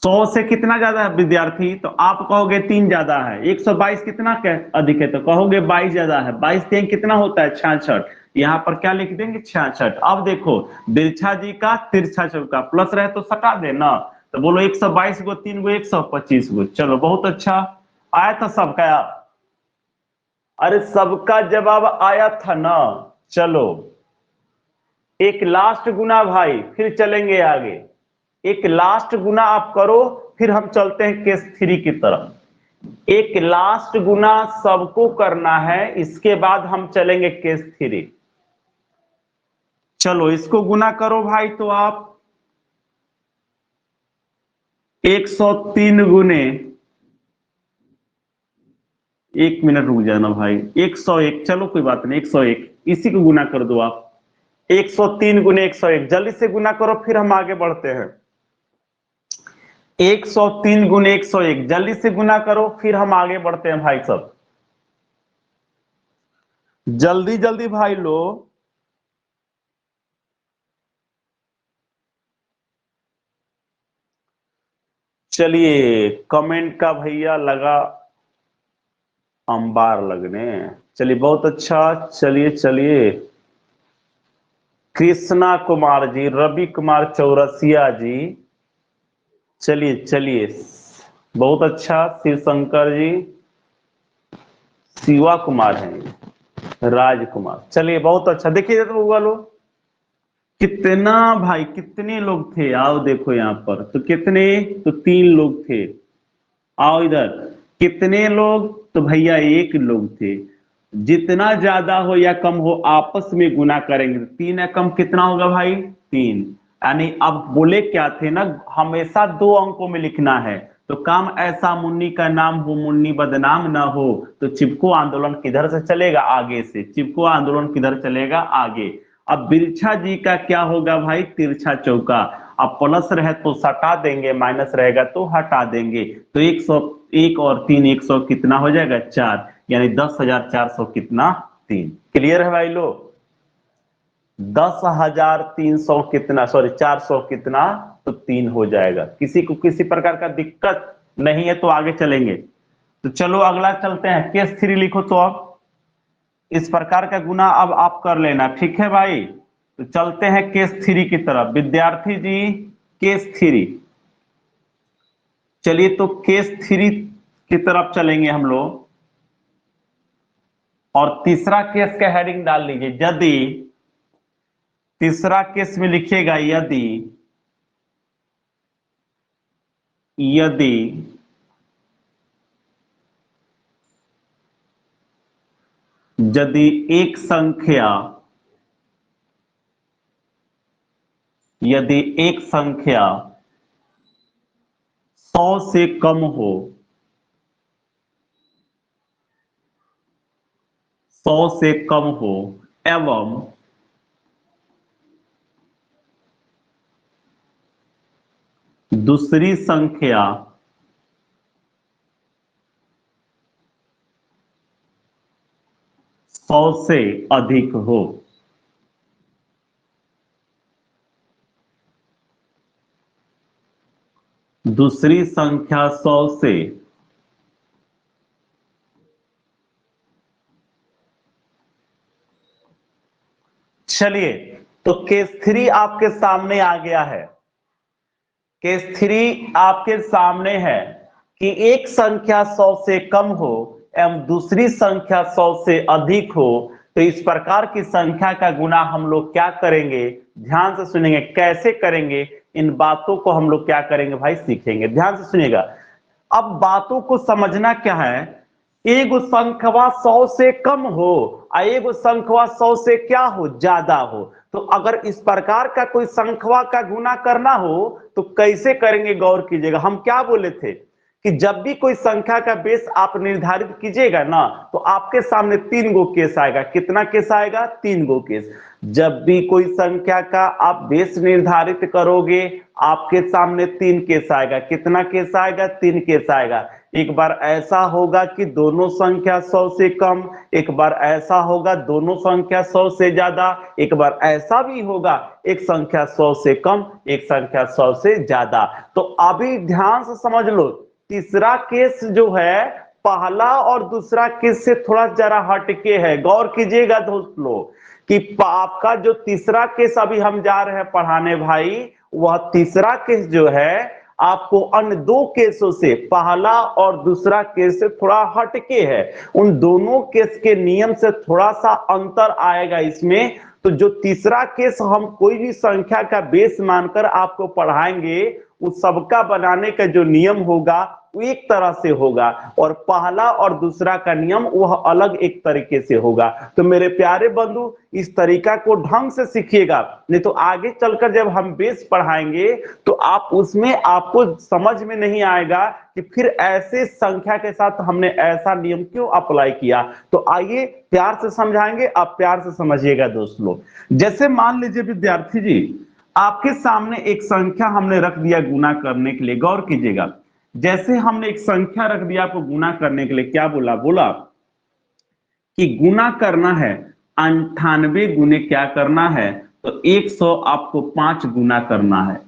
100 से कितना ज्यादा है विद्यार्थी, तो आप कहोगे 3 ज्यादा है। 122 कितना अधिक है, तो कहोगे 22 ज्यादा है। 22 3 कितना होता है, 66। यहाँ पर क्या लिख देंगे, 66। अब देखो बिरछा जी का तिरछा चौका प्लस रहे तो सटा देना, तो बोलो 122 गो 3 गो 125 गो। चलो बहुत अच्छा, आया था सबका। अरे सबका जवाब आया था ना। चलो एक लास्ट गुना भाई, फिर चलेंगे आगे। एक लास्ट गुना आप करो, फिर हम चलते हैं केस 3 की तरफ। एक लास्ट गुना सबको करना है, इसके बाद हम चलेंगे केस 3। चलो इसको गुना करो भाई, तो आप 103 गुने, एक मिनट रुक जाना भाई, 101। चलो कोई बात नहीं, 101 इसी को गुना कर दो आप। 103 गुने 101, जल्दी से गुना करो, फिर हम आगे बढ़ते हैं। 103 गुने 101, जल्दी से गुना करो, फिर हम आगे बढ़ते हैं भाई सब। जल्दी जल्दी भाई लो। चलिए कमेंट का भैया लगा अंबार लगने। चलिए बहुत अच्छा। चलिए चलिए, कृष्णा कुमार जी, रवि कुमार चौरसिया जी, चलिए चलिए बहुत अच्छा। शिव शंकर जी, शिवा कुमार हैं, राजकुमार। चलिए बहुत अच्छा। देखिए तो हुआ लो कितना भाई, कितने लोग थे, आओ देखो यहाँ पर तो कितने, तो 3 लोग थे। आओ इधर, कितने लोग, तो भैया 1 लोग थे। जितना ज्यादा हो या कम हो आपस में गुना करेंगे। 3 या कम कितना होगा भाई, 3। यानी अब बोले क्या थे ना, हमेशा 2 अंकों में लिखना है। तो काम ऐसा मुन्नी का नाम हो, मुन्नी बदनाम ना हो। तो चिपको आंदोलन किधर से चलेगा, आगे से। चिपको आंदोलन किधर चलेगा, आगे। अब बिरछा जी का क्या होगा भाई, तिरछा चौका। अब प्लस रहे तो सटा देंगे, माइनस रहेगा तो हटा देंगे। तो 101 और 3 100 कितना हो जाएगा, 4। यानी 10,400 कितना, 3। क्लियर है भाई लोग। 10,300 कितना, सॉरी 400 कितना, तो 3 हो जाएगा। किसी को किसी प्रकार का दिक्कत नहीं है तो आगे चलेंगे। तो चलो अगला चलते हैं, केस 3 लिखो। तो अब इस प्रकार का गुना अब आप कर लेना, ठीक है भाई। तो चलते हैं केस 3 की तरफ, विद्यार्थी जी केस 3। चलिए तो केस 3 की तरफ चलेंगे हम लोग। और तीसरा केस का हेडिंग डाल लीजिए, यदि। तीसरा केस में लिखिएगा यदि, यदि यदि एक संख्या, यदि एक संख्या 100 से कम हो, 100 से कम हो, एवं दूसरी संख्या 100 से अधिक हो। दूसरी संख्या 100 से, चलिए तो केस 3 आपके सामने आ गया है। केस 3 आपके सामने है कि एक संख्या 100 से कम हो एवं दूसरी संख्या 100 से अधिक हो तो इस प्रकार की संख्या का गुना हम लोग क्या करेंगे, ध्यान से सुनेंगे कैसे करेंगे, इन बातों को हम लोग क्या करेंगे भाई सीखेंगे। ध्यान से सुनिएगा। अब बातों को समझना क्या है, एगो संख्या 100 से कम हो और एगो संख्या 100 से क्या हो, ज्यादा हो। तो अगर इस प्रकार का कोई संख्या का गुना करना हो तो कैसे करेंगे, गौर कीजिएगा। हम क्या बोले थे कि जब भी कोई संख्या का बेस आप निर्धारित कीजिएगा ना तो आपके सामने 3 गो केस आएगा। कितना केस आएगा, 3 गो केस। जब भी कोई संख्या का आप बेस निर्धारित करोगे आपके सामने 3 केस आएगा। कितना केस आएगा, 3 केस आएगा। एक बार ऐसा होगा कि दोनों संख्या 100 से कम, एक बार ऐसा होगा दोनों संख्या 100 से ज्यादा, एक बार ऐसा भी होगा एक संख्या 100 से कम एक संख्या 100 से ज्यादा। तो अभी ध्यान से समझ लो, तीसरा केस जो है पहला और दूसरा केस से थोड़ा जरा हटके है। गौर कीजिएगा दोस्तों कि आपका जो तीसरा केस अभी हम जा रहे हैं पढ़ाने भाई, वह तीसरा केस जो है आपको अन्य 2 केसों से, पहला और दूसरा केस से थोड़ा हटके है। उन दोनों केस के नियम से थोड़ा सा अंतर आएगा इसमें। तो जो तीसरा केस हम कोई भी संख्या का बेस मानकर आपको पढ़ाएंगे उस सबका बनाने का जो नियम होगा वो एक तरह से होगा और पहला और दूसरा का नियम वह अलग एक तरीके से होगा। तो मेरे प्यारे बंधु इस तरीका को ढंग से सीखिएगा, नहीं तो आगे चलकर जब हम बेस पढ़ाएंगे तो आप उसमें आपको समझ में नहीं आएगा कि फिर ऐसे संख्या के साथ हमने ऐसा नियम क्यों अप्लाई किया। तो आइए प्यार से समझाएंगे, आप प्यार से समझिएगा दोस्त लोग। जैसे मान लीजिए विद्यार्थी जी, आपके सामने एक संख्या हमने रख दिया गुना करने के लिए। गौर कीजिएगा, जैसे हमने एक संख्या रख दिया आपको गुना करने के लिए, क्या बोला, बोला कि गुना करना है 98 गुने क्या करना है, तो 100 आपको 5 गुना करना है।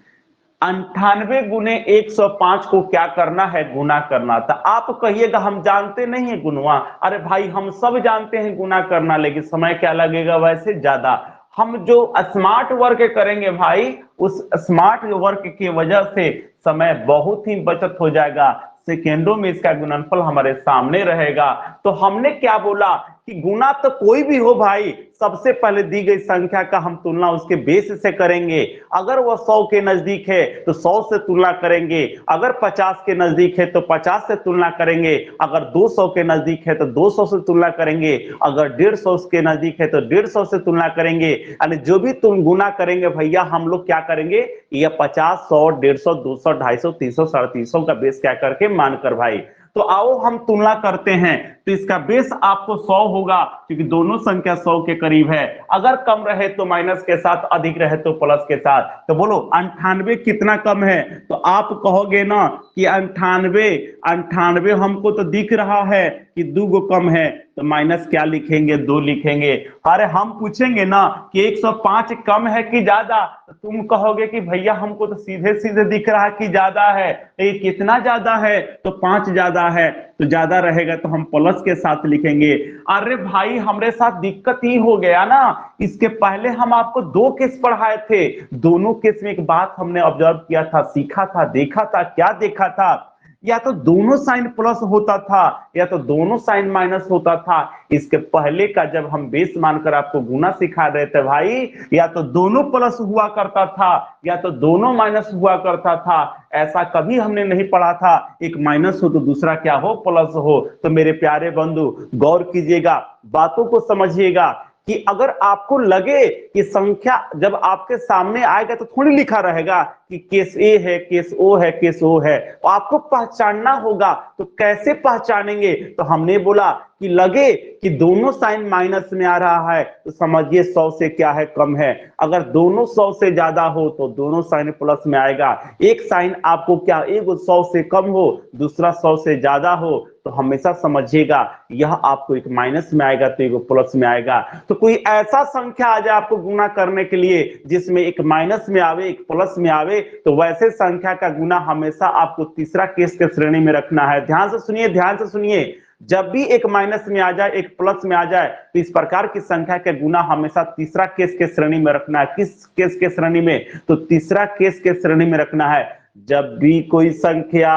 98 गुने 105 को क्या करना है, गुना करना था। आप कहिएगा हम जानते नहीं है गुनवा। अरे भाई हम सब जानते हैं गुना करना, लेकिन समय क्या लगेगा वैसे ज्यादा। हम जो स्मार्ट वर्क करेंगे भाई, उस स्मार्ट वर्क की वजह से समय बहुत ही बचत हो जाएगा, सेकेंडों में इसका गुणनफल हमारे सामने रहेगा। तो हमने क्या बोला कि गुना तो कोई भी हो भाई, सबसे पहले दी गई संख्या का हम तुलना उसके बेस से करेंगे। अगर वह 100 के नजदीक है तो 100 से तुलना करेंगे, अगर 50 के नजदीक है तो 50 से तुलना करेंगे, अगर 200 के नजदीक है तो 200 से तुलना करेंगे, अगर 150 के नजदीक है तो 150 से तुलना करेंगे। यानी जो भी तुम गुना करेंगे भैया हम लोग क्या करेंगे, यह 50, 100, 150, 200, 250, 300, 350 का बेस क्या करके मानकर भाई। तो आओ हम तुलना करते हैं। तो इसका बेस आपको 100 होगा क्योंकि दोनों संख्या 100 के करीब है। अगर कम रहे तो माइनस के साथ, अधिक रहे तो प्लस के साथ। तो बोलो 98 कितना कम है, तो आप कहोगे ना कि 98 हमको तो दिख रहा है कि 2 गो कम है, तो माइनस क्या लिखेंगे, 2 लिखेंगे। अरे हम पूछेंगे ना कि 105 कम है कि ज्यादा, तो तुम कहोगे कि भैया हमको तो सीधे सीधे दिख रहा है कि ज्यादा है। ये कितना ज्यादा है, तो 5 ज्यादा है, तो ज्यादा रहेगा तो हम प्लस के साथ लिखेंगे। अरे भाई हमरे साथ दिक्कत ही हो गया ना, इसके पहले हम आपको 2 केस पढ़ाए थे। दोनों केस में एक बात हमने ऑब्जर्व किया था, सीखा था, देखा था। क्या देखा था, या तो दोनों साइन प्लस होता था या तो दोनों साइन माइनस होता था। इसके पहले का जब हम बेस मानकर आपको गुना सिखा रहे थे भाई, या तो दोनों प्लस हुआ करता था या तो दोनों माइनस हुआ करता था। ऐसा कभी हमने नहीं पढ़ा था एक माइनस हो तो दूसरा क्या हो, प्लस हो। तो मेरे प्यारे बंधु गौर कीजिएगा, बातों को समझिएगा कि अगर आपको लगे कि संख्या जब आपके सामने आएगा तो थोड़ी लिखा रहेगा कि केस ए है, केस ओ है, केस ओ है, तो आपको पहचानना होगा। तो कैसे पहचानेंगे, तो हमने बोला कि लगे कि दोनों साइन माइनस में आ रहा है तो समझिए 100 से क्या है, कम है। अगर दोनों 100 से ज्यादा हो तो दोनों साइन प्लस में आएगा। एक साइन आपको क्या, एक 100 से कम हो दूसरा 100 से ज्यादा हो, तो हमेशा समझिएगा यह आपको एक माइनस में आएगा तो एक प्लस में आएगा। तो कोई ऐसा संख्या आ जाए आपको गुना करने के लिए जिसमें एक माइनस में आवे एक प्लस में आवे, तो वैसे संख्या का गुना हमेशा आपको तीसरा केस के श्रेणी में रखना है। ध्यान से सुनिए, ध्यान से सुनिए। जब भी एक माइनस में आ जाए एक प्लस में आ जाए तो इस प्रकार की संख्या के गुना हमेशा तीसरा केस के श्रेणी में रखना है। किस केस के श्रेणी में, तो तीसरा केस के श्रेणी में रखना है। जब भी कोई संख्या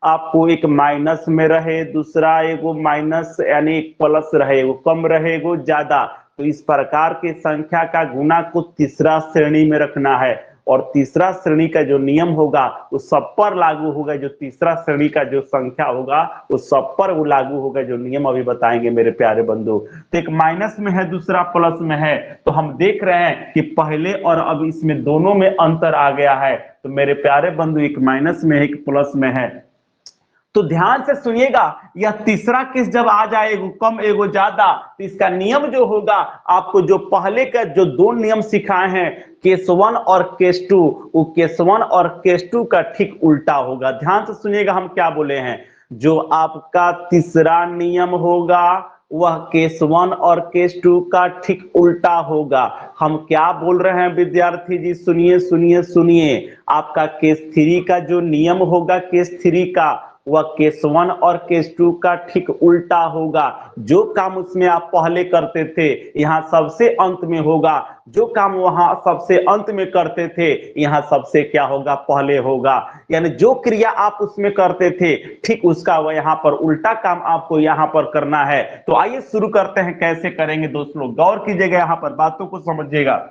आपको एक माइनस में रहे, दूसरा एगो माइनस यानी एक प्लस रहे, एगो कम रहे, एगो ज्यादा। तो इस प्रकार के संख्या का गुणा को तीसरा श्रेणी में रखना है, और तीसरा श्रेणी का जो नियम होगा वो सब पर लागू होगा। जो तीसरा श्रेणी का जो संख्या होगा वो सब पर वो लागू होगा, जो नियम अभी बताएंगे मेरे प्यारे बंधु। तो एक माइनस में है, दूसरा प्लस में है, तो हम देख रहे हैं कि पहले और अब इसमें दोनों में अंतर आ गया है। तो मेरे प्यारे बंधु एक माइनस में है, एक प्लस में है। तो ध्यान से सुनिएगा, यह तीसरा केस जब आ जाए, एगो कम एगो ज्यादा, तो इसका नियम जो होगा, आपको जो पहले का जो दो नियम सिखाए हैं केस 1 और केस 2, वो केस 1 और केस 2 का ठीक उल्टा होगा। ध्यान से सुनिएगा हम क्या बोले हैं। जो आपका तीसरा नियम होगा वह केस 1 और केस 2 का ठीक उल्टा होगा। हम क्या बोल रहे हैं विद्यार्थी जी, सुनिए सुनिए सुनिए। आपका केस 3 का जो नियम होगा, केस 3 का, वह केस 1 और केस 2 का ठीक उल्टा होगा। जो काम उसमें आप पहले करते थे यहाँ सबसे अंत में होगा, जो काम वहां सबसे अंत में करते थे यहाँ सबसे क्या होगा, पहले होगा। यानी जो क्रिया आप उसमें करते थे ठीक उसका वह यहाँ पर उल्टा काम आपको यहाँ पर करना है। तो आइए शुरू करते हैं, कैसे करेंगे दोस्त लोग, गौर कीजिएगा, यहाँ पर बातों को समझिएगा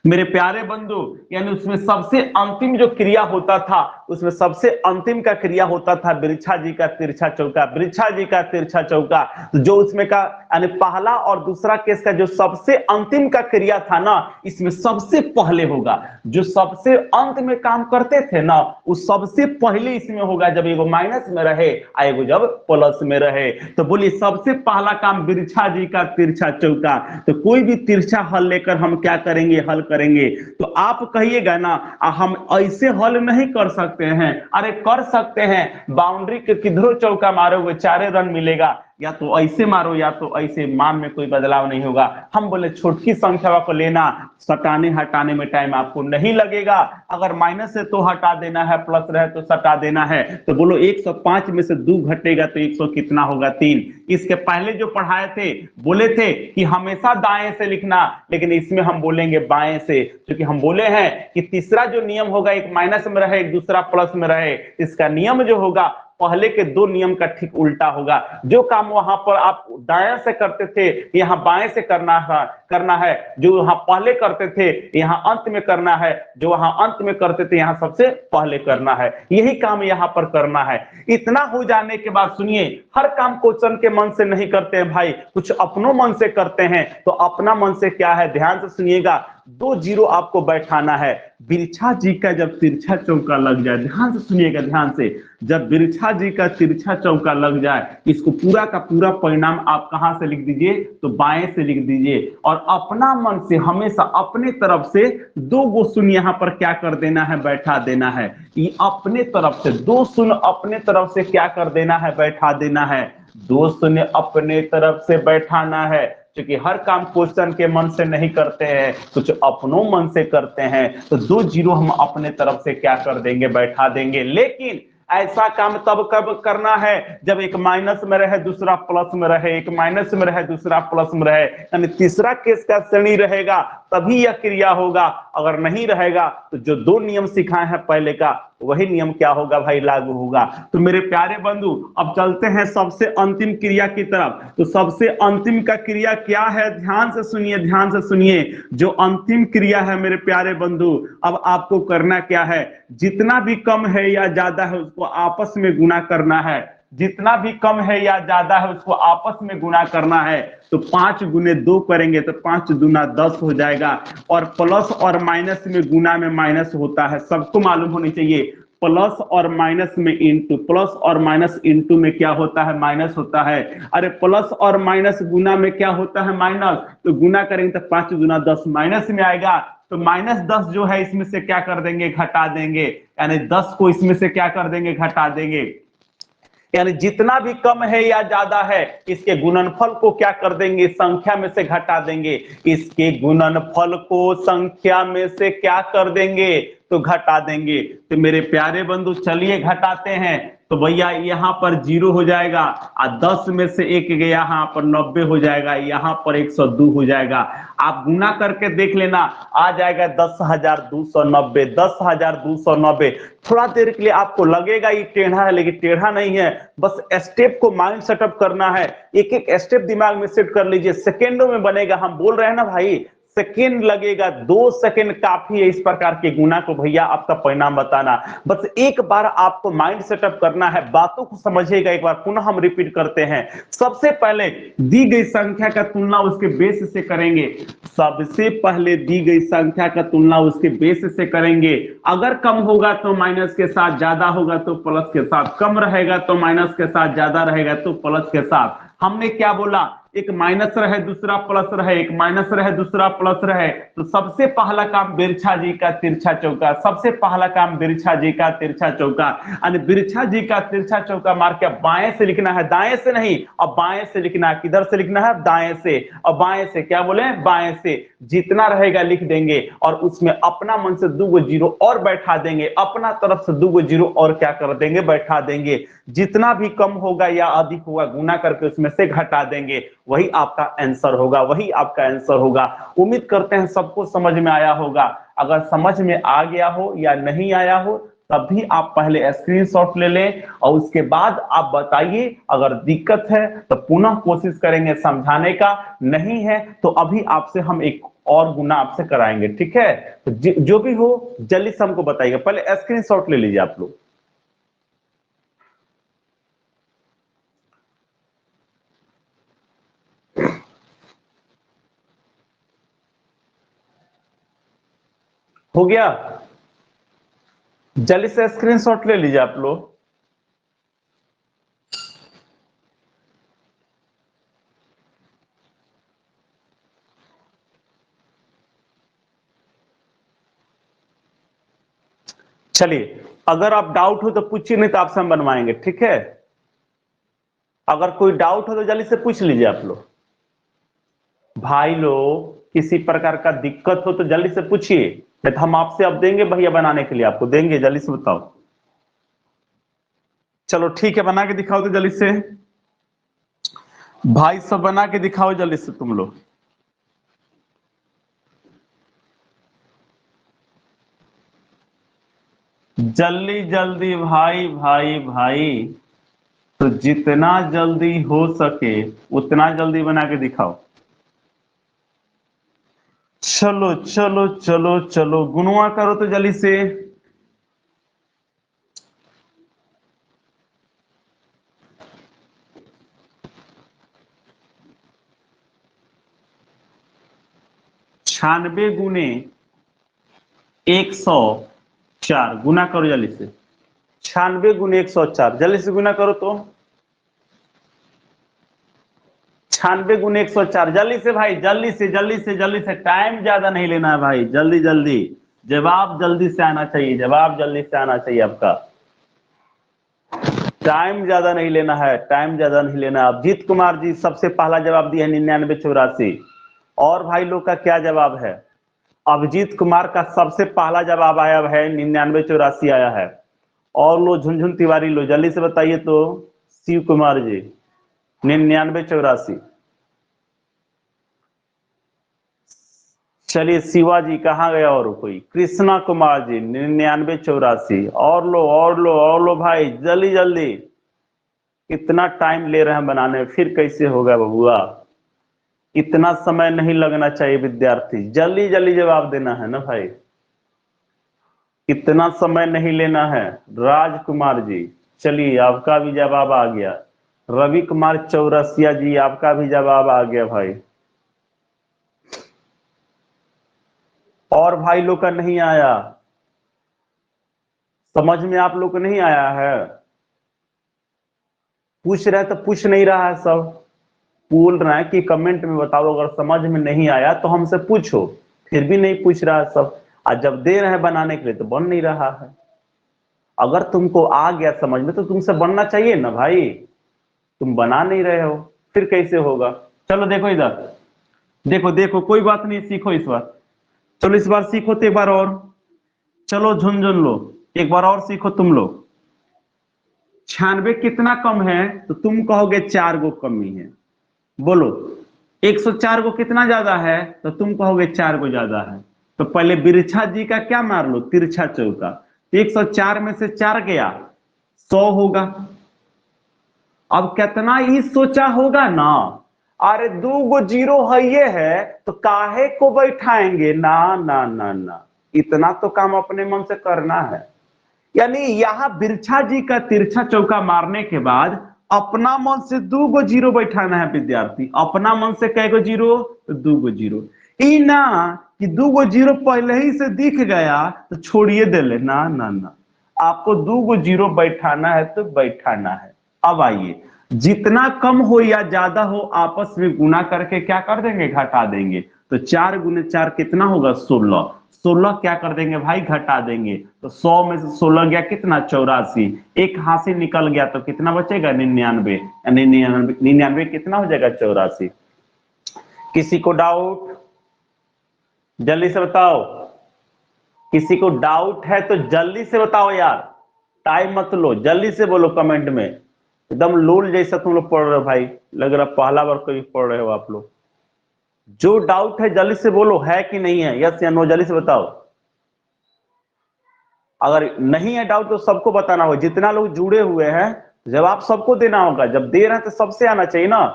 मेरे प्यारे बंधु। यानी उसमें सबसे अंतिम जो क्रिया होता था, उसमें सबसे अंतिम का क्रिया होता था वृक्षा जी का तिरछा चौका, वृक्षा जी का तिरछा चौका। जो उसमें का यानी पहला और दूसरा केस का जो सबसे अंतिम का क्रिया था ना, इसमें सबसे पहले होगा। जो सबसे अंत में काम करते थे ना, वो सबसे पहले इसमें होगा, जब एगो माइनस में रहे, एगो जब प्लस में रहे। तो बोलिए सबसे पहला काम वृक्षा जी का तिरछा चौका। तो कोई भी तिरछा हल लेकर हम क्या करेंगे, हल करेंगे। तो आप कहिएगा ना, हम ऐसे हल नहीं कर सकते हैं। अरे कर सकते हैं, बाउंड्री के किधरों चौका मारोगे 4 रन मिलेगा, या तो ऐसे मारो या तो ऐसे, मान में कोई बदलाव नहीं होगा। हम बोले छोटी संख्या को लेना, सटाने हटाने में टाइम आपको नहीं लगेगा। अगर माइनस है तो हटा देना है, प्लस रहे तो सटा देना है। तो बोलो 105 में से 2 घटेगा तो 100 कितना होगा, 3। इसके पहले जो पढ़ाए थे बोले थे कि हमेशा दाएं से लिखना, लेकिन इसमें हम बोलेंगे बाएं से, क्योंकि हम बोले हैं कि तीसरा जो नियम होगा एक माइनस में रहे, एक दूसरा प्लस में रहे। इसका नियम जो होगा पहले के दो नियम का ठीक उल्टा होगा। जो काम वहां पर आप दाएं से करते थे यहाँ बाएं से करना है। जो वहां पहले करते थे यहाँ अंत में करना है, जो वहां अंत में करते थे यहाँ सबसे पहले करना है। यही काम यहाँ पर करना है। इतना हो जाने के बाद सुनिए, हर काम क्वेश्चन के मन से नहीं करते हैं भाई, कुछ अपनों मन से करते हैं। तो अपना मन से क्या है, ध्यान से सुनिएगा। 2 जीरो आपको बैठाना है। वृक्षा जी का जब तिरछा चौका लग जाए, ध्यान से सुनिएगा, ध्यान से, जब वृक्षा जी का तिरछा चौका लग जाए, इसको पूरा का पूरा परिणाम आप कहां से लिख दीजिए, तो बाएं से लिख दीजिए। और अपना मन से हमेशा अपने तरफ से 2 गो शून्य यहाँ पर क्या कर देना है, बैठा देना है। ये अपने तरफ से 2 शून्य अपने तरफ से क्या कर देना है, बैठा देना है। 2 शून्य अपने तरफ से बैठाना है, क्योंकि हर काम क्वेश्चन के मन से नहीं करते हैं, कुछ अपनों मन से करते हैं। तो 2 जीरो हम अपने तरफ से क्या कर देंगे, बैठा देंगे। लेकिन ऐसा काम तब कब करना है, जब एक माइनस में रहे दूसरा प्लस में रहे, एक माइनस में रहे दूसरा प्लस में रहे, यानी तीसरा केस का श्रेणी रहेगा तभी यह क्रिया होगा। अगर नहीं रहेगा तो जो 2 नियम सिखाए हैं पहले का, वही नियम क्या होगा भाई, लागू होगा। तो मेरे प्यारे बंधु अब चलते हैं सबसे अंतिम क्रिया की तरफ। तो सबसे अंतिम का क्रिया क्या है, ध्यान से सुनिए, ध्यान से सुनिए। जो अंतिम क्रिया है मेरे प्यारे बंधु, अब आपको करना क्या है, जितना भी कम है या ज्यादा है उसको आपस में गुणा करना है। जितना भी कम है या ज्यादा है उसको आपस में गुणा करना है। तो 5 गुने 2 करेंगे तो 5 दूना 10 हो जाएगा। और प्लस और माइनस में गुना में माइनस होता है, सबको मालूम होनी चाहिए। प्लस और माइनस में इंटू, प्लस और माइनस इंटू में क्या होता है, माइनस होता है। अरे प्लस और माइनस गुना में क्या होता है, माइनस। तो गुना करेंगे तो 5 दूना 10 माइनस में आएगा। तो -10 जो है इसमें से क्या कर देंगे, घटा देंगे। यानी 10 को इसमें से क्या कर देंगे, घटा देंगे। यानी जितना भी कम है या ज्यादा है इसके गुणनफल को क्या कर देंगे, संख्या में से घटा देंगे। इसके गुणनफल को संख्या में से क्या कर देंगे, तो घटा देंगे। तो मेरे प्यारे बंधु चलिए घटाते हैं। तो भैया यहाँ पर 0 हो जाएगा, और 10 में से 1 गया यहाँ पर 90 हो जाएगा, यहाँ पर 102 हो जाएगा। आप गुना करके देख लेना, आ जाएगा 10,290, 10,290। थोड़ा देर के लिए आपको लगेगा ये टेढ़ा है, लेकिन टेढ़ा नहीं है। बस स्टेप को माइंड सेटअप करना है, एक एक स्टेप दिमाग में सेट कर लीजिए, सेकेंडों में बनेगा। हम बोल रहे हैं ना भाई, सेकेंड लगेगा, 2 सेकेंड काफी है इस प्रकार के गुना को भैया आपका परिणाम बताना। बस एक बार आपको माइंड सेटअप करना है, बातों को समझिएगा। एक बार पुनः हम रिपीट करते हैं। सबसे पहले दी गई संख्या का तुलना उसके बेस से करेंगे। सबसे पहले दी गई संख्या का तुलना उसके बेस से करेंगे। अगर कम होगा तो माइनस के साथ, ज्यादा होगा तो प्लस के साथ, कम रहेगा तो माइनस के साथ, ज्यादा रहेगा तो प्लस के साथ। हमने क्या बोला, एक माइनस रहे दूसरा प्लस रहे, एक माइनस रहे दूसरा प्लस रहे, तो सबसे पहला काम बिरछा जी का तिरछा चौका, सबसे पहला काम बिरछा जी का तिरछा चौका। यानी बिरछा जी का तिरछा चौका मार के बाएं से लिखना है, दाएं से नहीं। अब बाएं से लिखना है, किधर से लिखना है, दाएं से। और बाएं से क्या बोले, बाएं से। जितना रहेगा लिख देंगे और उसमें अपना मन से 2 जीरो और बैठा देंगे, अपना तरफ से 2 जीरो और क्या कर देंगे, बैठा देंगे। जितना भी कम होगा या अधिक होगा गुना करके उसमें से घटा देंगे, वही आपका आंसर होगा, वही आपका आंसर होगा। उम्मीद करते हैं सबको समझ में आया होगा। अगर समझ में आ गया हो या नहीं आया हो, तब भी आप पहले स्क्रीनशॉट ले लें और उसके बाद आप बताइए। अगर दिक्कत है तो पुनः कोशिश करेंगे समझाने का, नहीं है तो अभी आपसे हम एक और गुना आपसे कराएंगे, ठीक है। तो जो भी हो जल्दी से हमको बताइएगा। पहले स्क्रीनशॉट ले लीजिए आप लोग। हो गया, जल्दी से स्क्रीनशॉट ले लीजिए आप लोग। चलिए, अगर आप डाउट हो तो पूछिए, नहीं तो आपसे हम बनवाएंगे, ठीक है। अगर कोई डाउट हो तो जल्दी से पूछ लीजिए आप लोग। भाई लोग किसी प्रकार का दिक्कत हो तो जल्दी से पूछिए, नहीं तो हम आपसे अब देंगे भैया बनाने के लिए, आपको देंगे, जल्दी से बताओ। चलो ठीक है, बना के दिखाओ तो जल्दी से। भाई सब बना के दिखाओ जल्दी से तुम लोग। जल्दी जल्दी भाई भाई भाई, तो जितना जल्दी हो सके उतना जल्दी बना के दिखाओ। चलो चलो चलो चलो, गुणवा करो तो जल्दी से। छियानवे गुने 104, गुना करो जल्दी से। 96 गुने 104, जल्दी से गुना करो तो। 96 गुने 104, जल्दी से भाई, जल्दी से जल्दी से जल्दी से। टाइम ज्यादा नहीं लेना है भाई, जल्दी जल्दी। जवाब जल्दी से आना चाहिए, जवाब जल्दी से आना चाहिए आपका। टाइम ज्यादा नहीं लेना है, टाइम ज्यादा नहीं लेना। अभिजीत कुमार जी सबसे पहला जवाब दिया है 9984। और भाई लोग का क्या जवाब है? अभिजीत कुमार का सबसे पहला जवाब आया है 9984 आया है। और लो झुनझुन तिवारी लो, जल्दी से बताइए तो। शिव कुमार जी 9984। चलिए शिवाजी कहाँ गया? और कोई? कृष्णा कुमार जी 9984। और लो भाई, जल्दी जल्दी। कितना टाइम ले रहे हैं बनाने में, फिर कैसे होगा बबुआ? इतना समय नहीं लगना चाहिए विद्यार्थी, जल्दी जल्दी जवाब देना है ना भाई, इतना समय नहीं लेना है। राजकुमार जी, चलिए आपका भी जवाब आ गया। रवि कुमार चौरसिया जी, आपका भी जवाब आ गया भाई। और भाई लोग का नहीं आया, समझ में आप लोग को नहीं आया है? पूछ रहे तो पूछ नहीं रहा है सब, बोल रहा है कि कमेंट में बताओ। अगर समझ में नहीं आया तो हमसे पूछो, फिर भी नहीं पूछ रहा है सब। आज जब दे रहे हैं बनाने के लिए तो बन नहीं रहा है। अगर तुमको आ गया समझ में तो तुमसे बनना चाहिए ना भाई, तुम बना नहीं रहे हो, फिर कैसे होगा? चलो देखो इधर, देखो देखो, कोई बात नहीं, सीखो इस बार। चलो इस बार सीखो तो एक बार और। चलो झुनझुन लो, एक बार और सीखो तुम लोग। 96 कितना कम है? तो तुम कहोगे 4 गो कमी है, बोलो। 104 को कितना ज्यादा है, तो तुम कहोगे 4 को ज्यादा है। तो पहले बिरछा जी का क्या मार लो, तिरछा चौका। 104 में से 4 गया, 100 होगा। अब कितना ही सोचा होगा ना, अरे 2 गो जीरो है ये है तो काहे को बैठाएंगे, ना ना ना ना, इतना तो काम अपने मन से करना है। यानी यहां बिरछा जी का तिरछा चौका मारने के बाद अपना मन से 2 गो जीरो बैठाना है विद्यार्थी। अपना मन से कै गो जीरो, तो 2 गो जीरो। ई ना कि 2 गो जीरो पहले ही से दिख गया तो छोड़िए दे ले, ना ना ना, आपको 2 गो जीरो बैठाना है तो बैठाना है। अब आइए, जितना कम हो या ज्यादा हो आपस में गुना करके क्या कर देंगे, घटा देंगे। तो 4 गुने 4 कितना होगा, 16। 16 क्या कर देंगे भाई, घटा देंगे। तो 100 में से 16 गया कितना, 84। एक हाथ से निकल गया तो कितना बचेगा, 99। 99 कितना हो जाएगा, 84। किसी को डाउट, जल्दी से बताओ। किसी को डाउट है तो जल्दी से बताओ यार, टाइम मत लो, जल्दी से बोलो कमेंट में। एकदम लोल जैसा तुम लोग पढ़ रहे हो भाई, लग रहा पहला बार कोई पढ़ रहे हो आप लोग। जो डाउट है जल्दी से बोलो, है कि नहीं है, यस या नो, जल्दी से बताओ। अगर नहीं है डाउट तो सबको बताना होगा, जितना लोग जुड़े हुए हैं जवाब सबको देना होगा। जब दे रहे हैं तो सबसे आना चाहिए ना।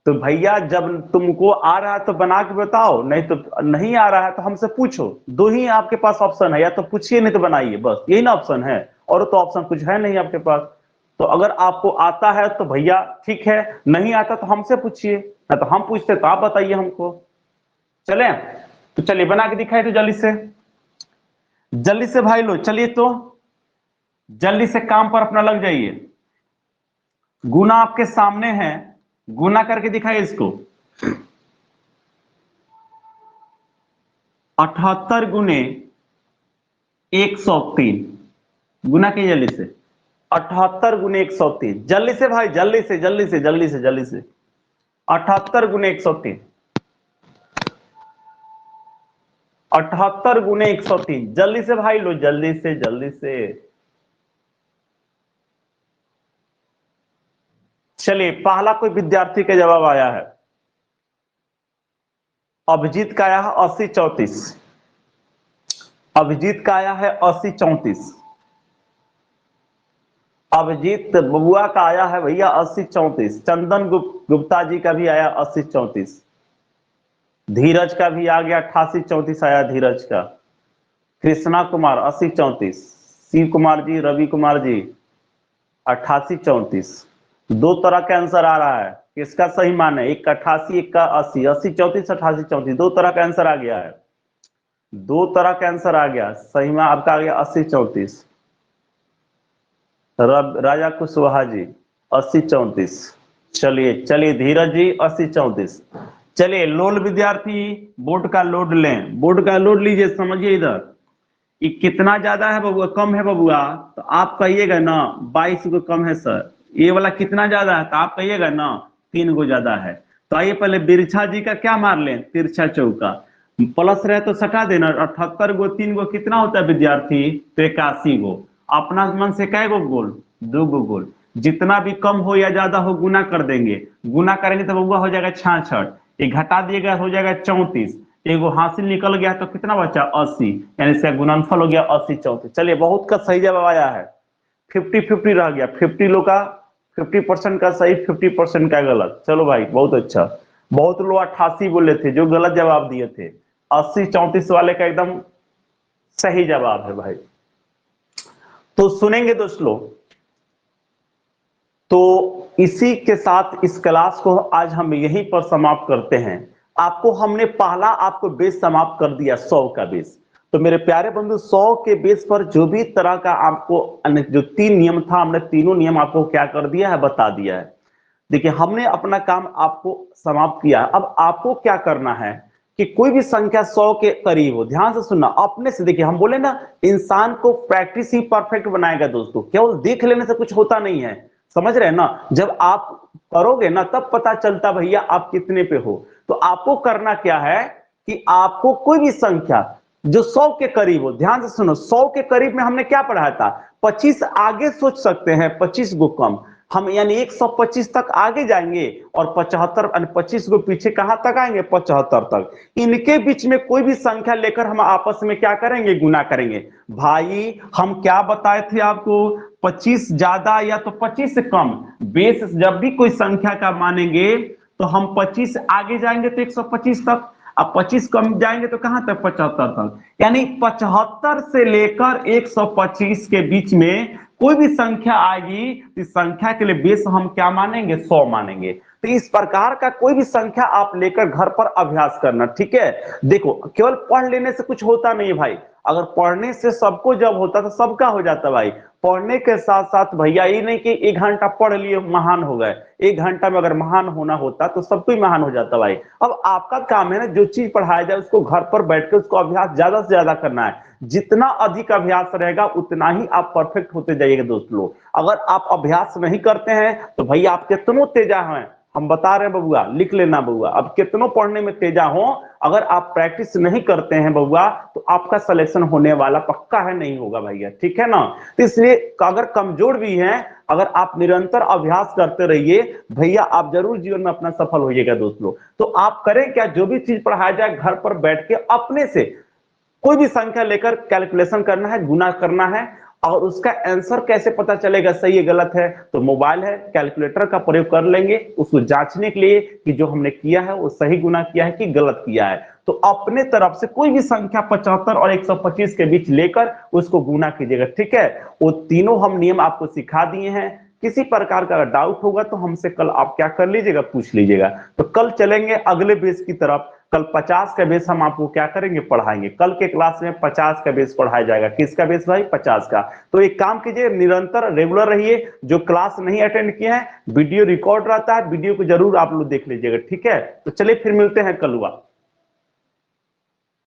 तो भैया जब तुमको आ रहा है तो बना के बताओ, नहीं तो नहीं आ रहा है तो हमसे पूछो। दो ही आपके पास ऑप्शन है, या तो पूछिए नहीं तो बनाइए, बस यही ना ऑप्शन है। और तो ऑप्शन कुछ है नहीं आपके पास। तो अगर आपको आता है तो भैया ठीक है, नहीं आता तो हमसे पूछिए, ना तो हम पूछते तो आप बताइए हमको। चले तो चलिए बना के दिखाई तो जल्दी से, जल्दी से भाई लो, चलिए तो जल्दी से काम पर अपना लग जाइए। गुना आपके सामने है, गुना करके दिखाइए इसको। 78 गुने 103, गुना कीजिए जल्दी से। 78 गुने 103, जल्दी से भाई, जल्दी से जल्दी से जल्दी से जल्दी से। 78 गुने 103, 78 गुने 103, जल्दी से भाई लो, जल्दी से जल्दी से। चलिए पहला कोई विद्यार्थी का जवाब आया है, अभिजीत का आया है 8034। अभिजीत का आया है 8034। अभिजीत बबुआ का आया है भैया 8034। चंदन गुप्ता जी का भी आया 8034। धीरज का भी आ गया 8834 आया धीरज का। कृष्णा कुमार 8034। शिव कुमार जी, रवि कुमार जी 8834। दो तरह का आंसर आ रहा है, किसका सही मान है, एक का 88 एक का 80। 8034 8834 दो तरह का आंसर आ गया है, दो तरह का आंसर आ गया। सही में आपका आ गया 8034। राजा कुशवाहा जी 8034। चलिए चलिए धीरज जी 8034। चलिए लोल विद्यार्थी बोर्ड का लोड लें, बोर्ड का लोड लीजिए, समझिए इधर ये कितना ज्यादा है बबुआ, कम है बबुआ तो आप कहिएगा ना 22 को कम है सर। ये वाला कितना ज्यादा है तो आप कहिएगा ना 3 को ज्यादा है। तो आइए पहले बिरछा जी का क्या मार लें, तिरछा चौका। प्लस रहे तो सटा देना, 78 गो 3 गो कितना होता है विद्यार्थी, तो 81 गो। अपना मन से कै गो गोल, 2 गो गोल। जितना भी कम हो या ज्यादा हो गुना कर देंगे, गुना करेंगे तो बबुआ हो जाएगा 66, ये घटा दिएगा हो जाएगा 34। एगो हासिल निकल गया तो कितना बचा 80, यानी इसका गुणनफल हो गया 80 34। चलिए बहुत का सही जवाब आया है, 50-50 रह गया, 50 लोग का 50% का सही, 50% का गलत। चलो भाई बहुत अच्छा। बहुत लोग 88 बोले थे जो गलत जवाब दिए थे, 80 34 वाले का एकदम सही जवाब है भाई। तो सुनेंगे दोस्तों, तो इसी के साथ इस क्लास को आज हम यहीं पर समाप्त करते हैं। आपको हमने पहला आपको बेस समाप्त कर दिया 100 का बेस। तो मेरे प्यारे बंधु 100 के बेस पर जो भी तरह का आपको जो 3 नियम था, हमने तीनों नियम आपको क्या कर दिया है, बता दिया है। देखिए हमने अपना काम आपको समाप्त किया। अब आपको क्या करना है कि कोई भी संख्या 100 के करीब हो, ध्यान से सुनना अपने से। देखिए हम बोले ना इंसान को प्रैक्टिस ही परफेक्ट बनाएगा दोस्तों, केवल देख लेने से कुछ होता नहीं है, समझ रहे हैं ना। जब आप करोगे ना तब पता चलता भैया आप कितने पे हो। तो आपको करना क्या है कि आपको कोई भी संख्या जो 100 के करीब हो, ध्यान से सुनो, 100 के करीब में हमने क्या पढ़ा था, 25 आगे सोच सकते हैं, 25 गो कम। हम यानी 125 तक आगे जाएंगे और 75 यानी 25 को पीछे कहां तक आएंगे, 75 तक। इनके बीच में कोई भी संख्या लेकर हम आपस में क्या करेंगे, गुना करेंगे। भाई हम क्या बताए थे आपको, 25 ज्यादा या तो 25 से कम, बेस जब भी कोई संख्या का मानेंगे तो हम 25 आगे जाएंगे तो 125 तक, अब 25 कम जाएंगे तो कहां तक, 75 तक। यानी 75 से लेकर 125 के बीच में कोई भी संख्या आएगी, इस संख्या के लिए बेस हम क्या मानेंगे, 100 मानेंगे। तो इस प्रकार का कोई भी संख्या आप लेकर घर पर अभ्यास करना, ठीक है। देखो केवल पढ़ लेने से कुछ होता नहीं है भाई, अगर पढ़ने से सबको जब होता तो सबका हो जाता भाई। पढ़ने के साथ साथ भैया ये नहीं कि 1 घंटा पढ़ लिए महान हो गए, 1 घंटा में अगर महान होना होता तो सब कोई महान हो जाता भाई। अब आपका काम है ना, जो चीज पढ़ाया जाए उसको घर पर बैठ के उसको अभ्यास ज्यादा से ज्यादा करना है। जितना अधिक अभ्यास रहेगा उतना ही आप परफेक्ट होते जाइएगा दोस्त लोग। अगर आप अभ्यास नहीं करते हैं तो भैया आप कितनों तेजा हैं, हम बता रहे हैं बबुआ, लिख लेना बबुआ, अब कितनों पढ़ने में तेजा हो, अगर आप प्रैक्टिस नहीं करते हैं बबुआ तो आपका सिलेक्शन होने वाला पक्का है नहीं होगा भैया, ठीक है ना। तो इसलिए अगर कमजोर भी हैं, अगर आप निरंतर अभ्यास करते रहिए भैया, आप जरूर जीवन में अपना सफल होइएगा दोस्त लोग। तो आप करें क्या, जो भी चीज पढ़ाया जाए घर पर बैठ के अपने से कोई भी संख्या लेकर कैलकुलेशन करना है, गुना करना है। और उसका आंसर कैसे पता चलेगा सही है गलत है, तो मोबाइल है, कैलकुलेटर का प्रयोग कर लेंगे उसको जांचने के लिए कि जो हमने किया है वो सही गुना किया है कि गलत किया है। तो अपने तरफ से कोई भी संख्या 75 और 125 के बीच लेकर उसको गुना कीजिएगा, ठीक है। वो तीनों हम नियम आपको सिखा दिए हैं। किसी प्रकार का डाउट होगा तो हमसे कल आप क्या कर लीजिएगा, पूछ लीजिएगा। तो कल चलेंगे अगले बेस की तरफ। कल 50 का बेस हम आपको क्या करेंगे, पढ़ाएंगे। कल के क्लास में 50 का बेस पढ़ाया जाएगा। किसका बेस भाई, 50 का। तो एक काम कीजिए, निरंतर रेगुलर रहिए। जो क्लास नहीं अटेंड किए हैं, वीडियो रिकॉर्ड रहता है, वीडियो को जरूर आप लोग देख लीजिएगा, ठीक है। तो चलिए फिर मिलते हैं कल हुआ।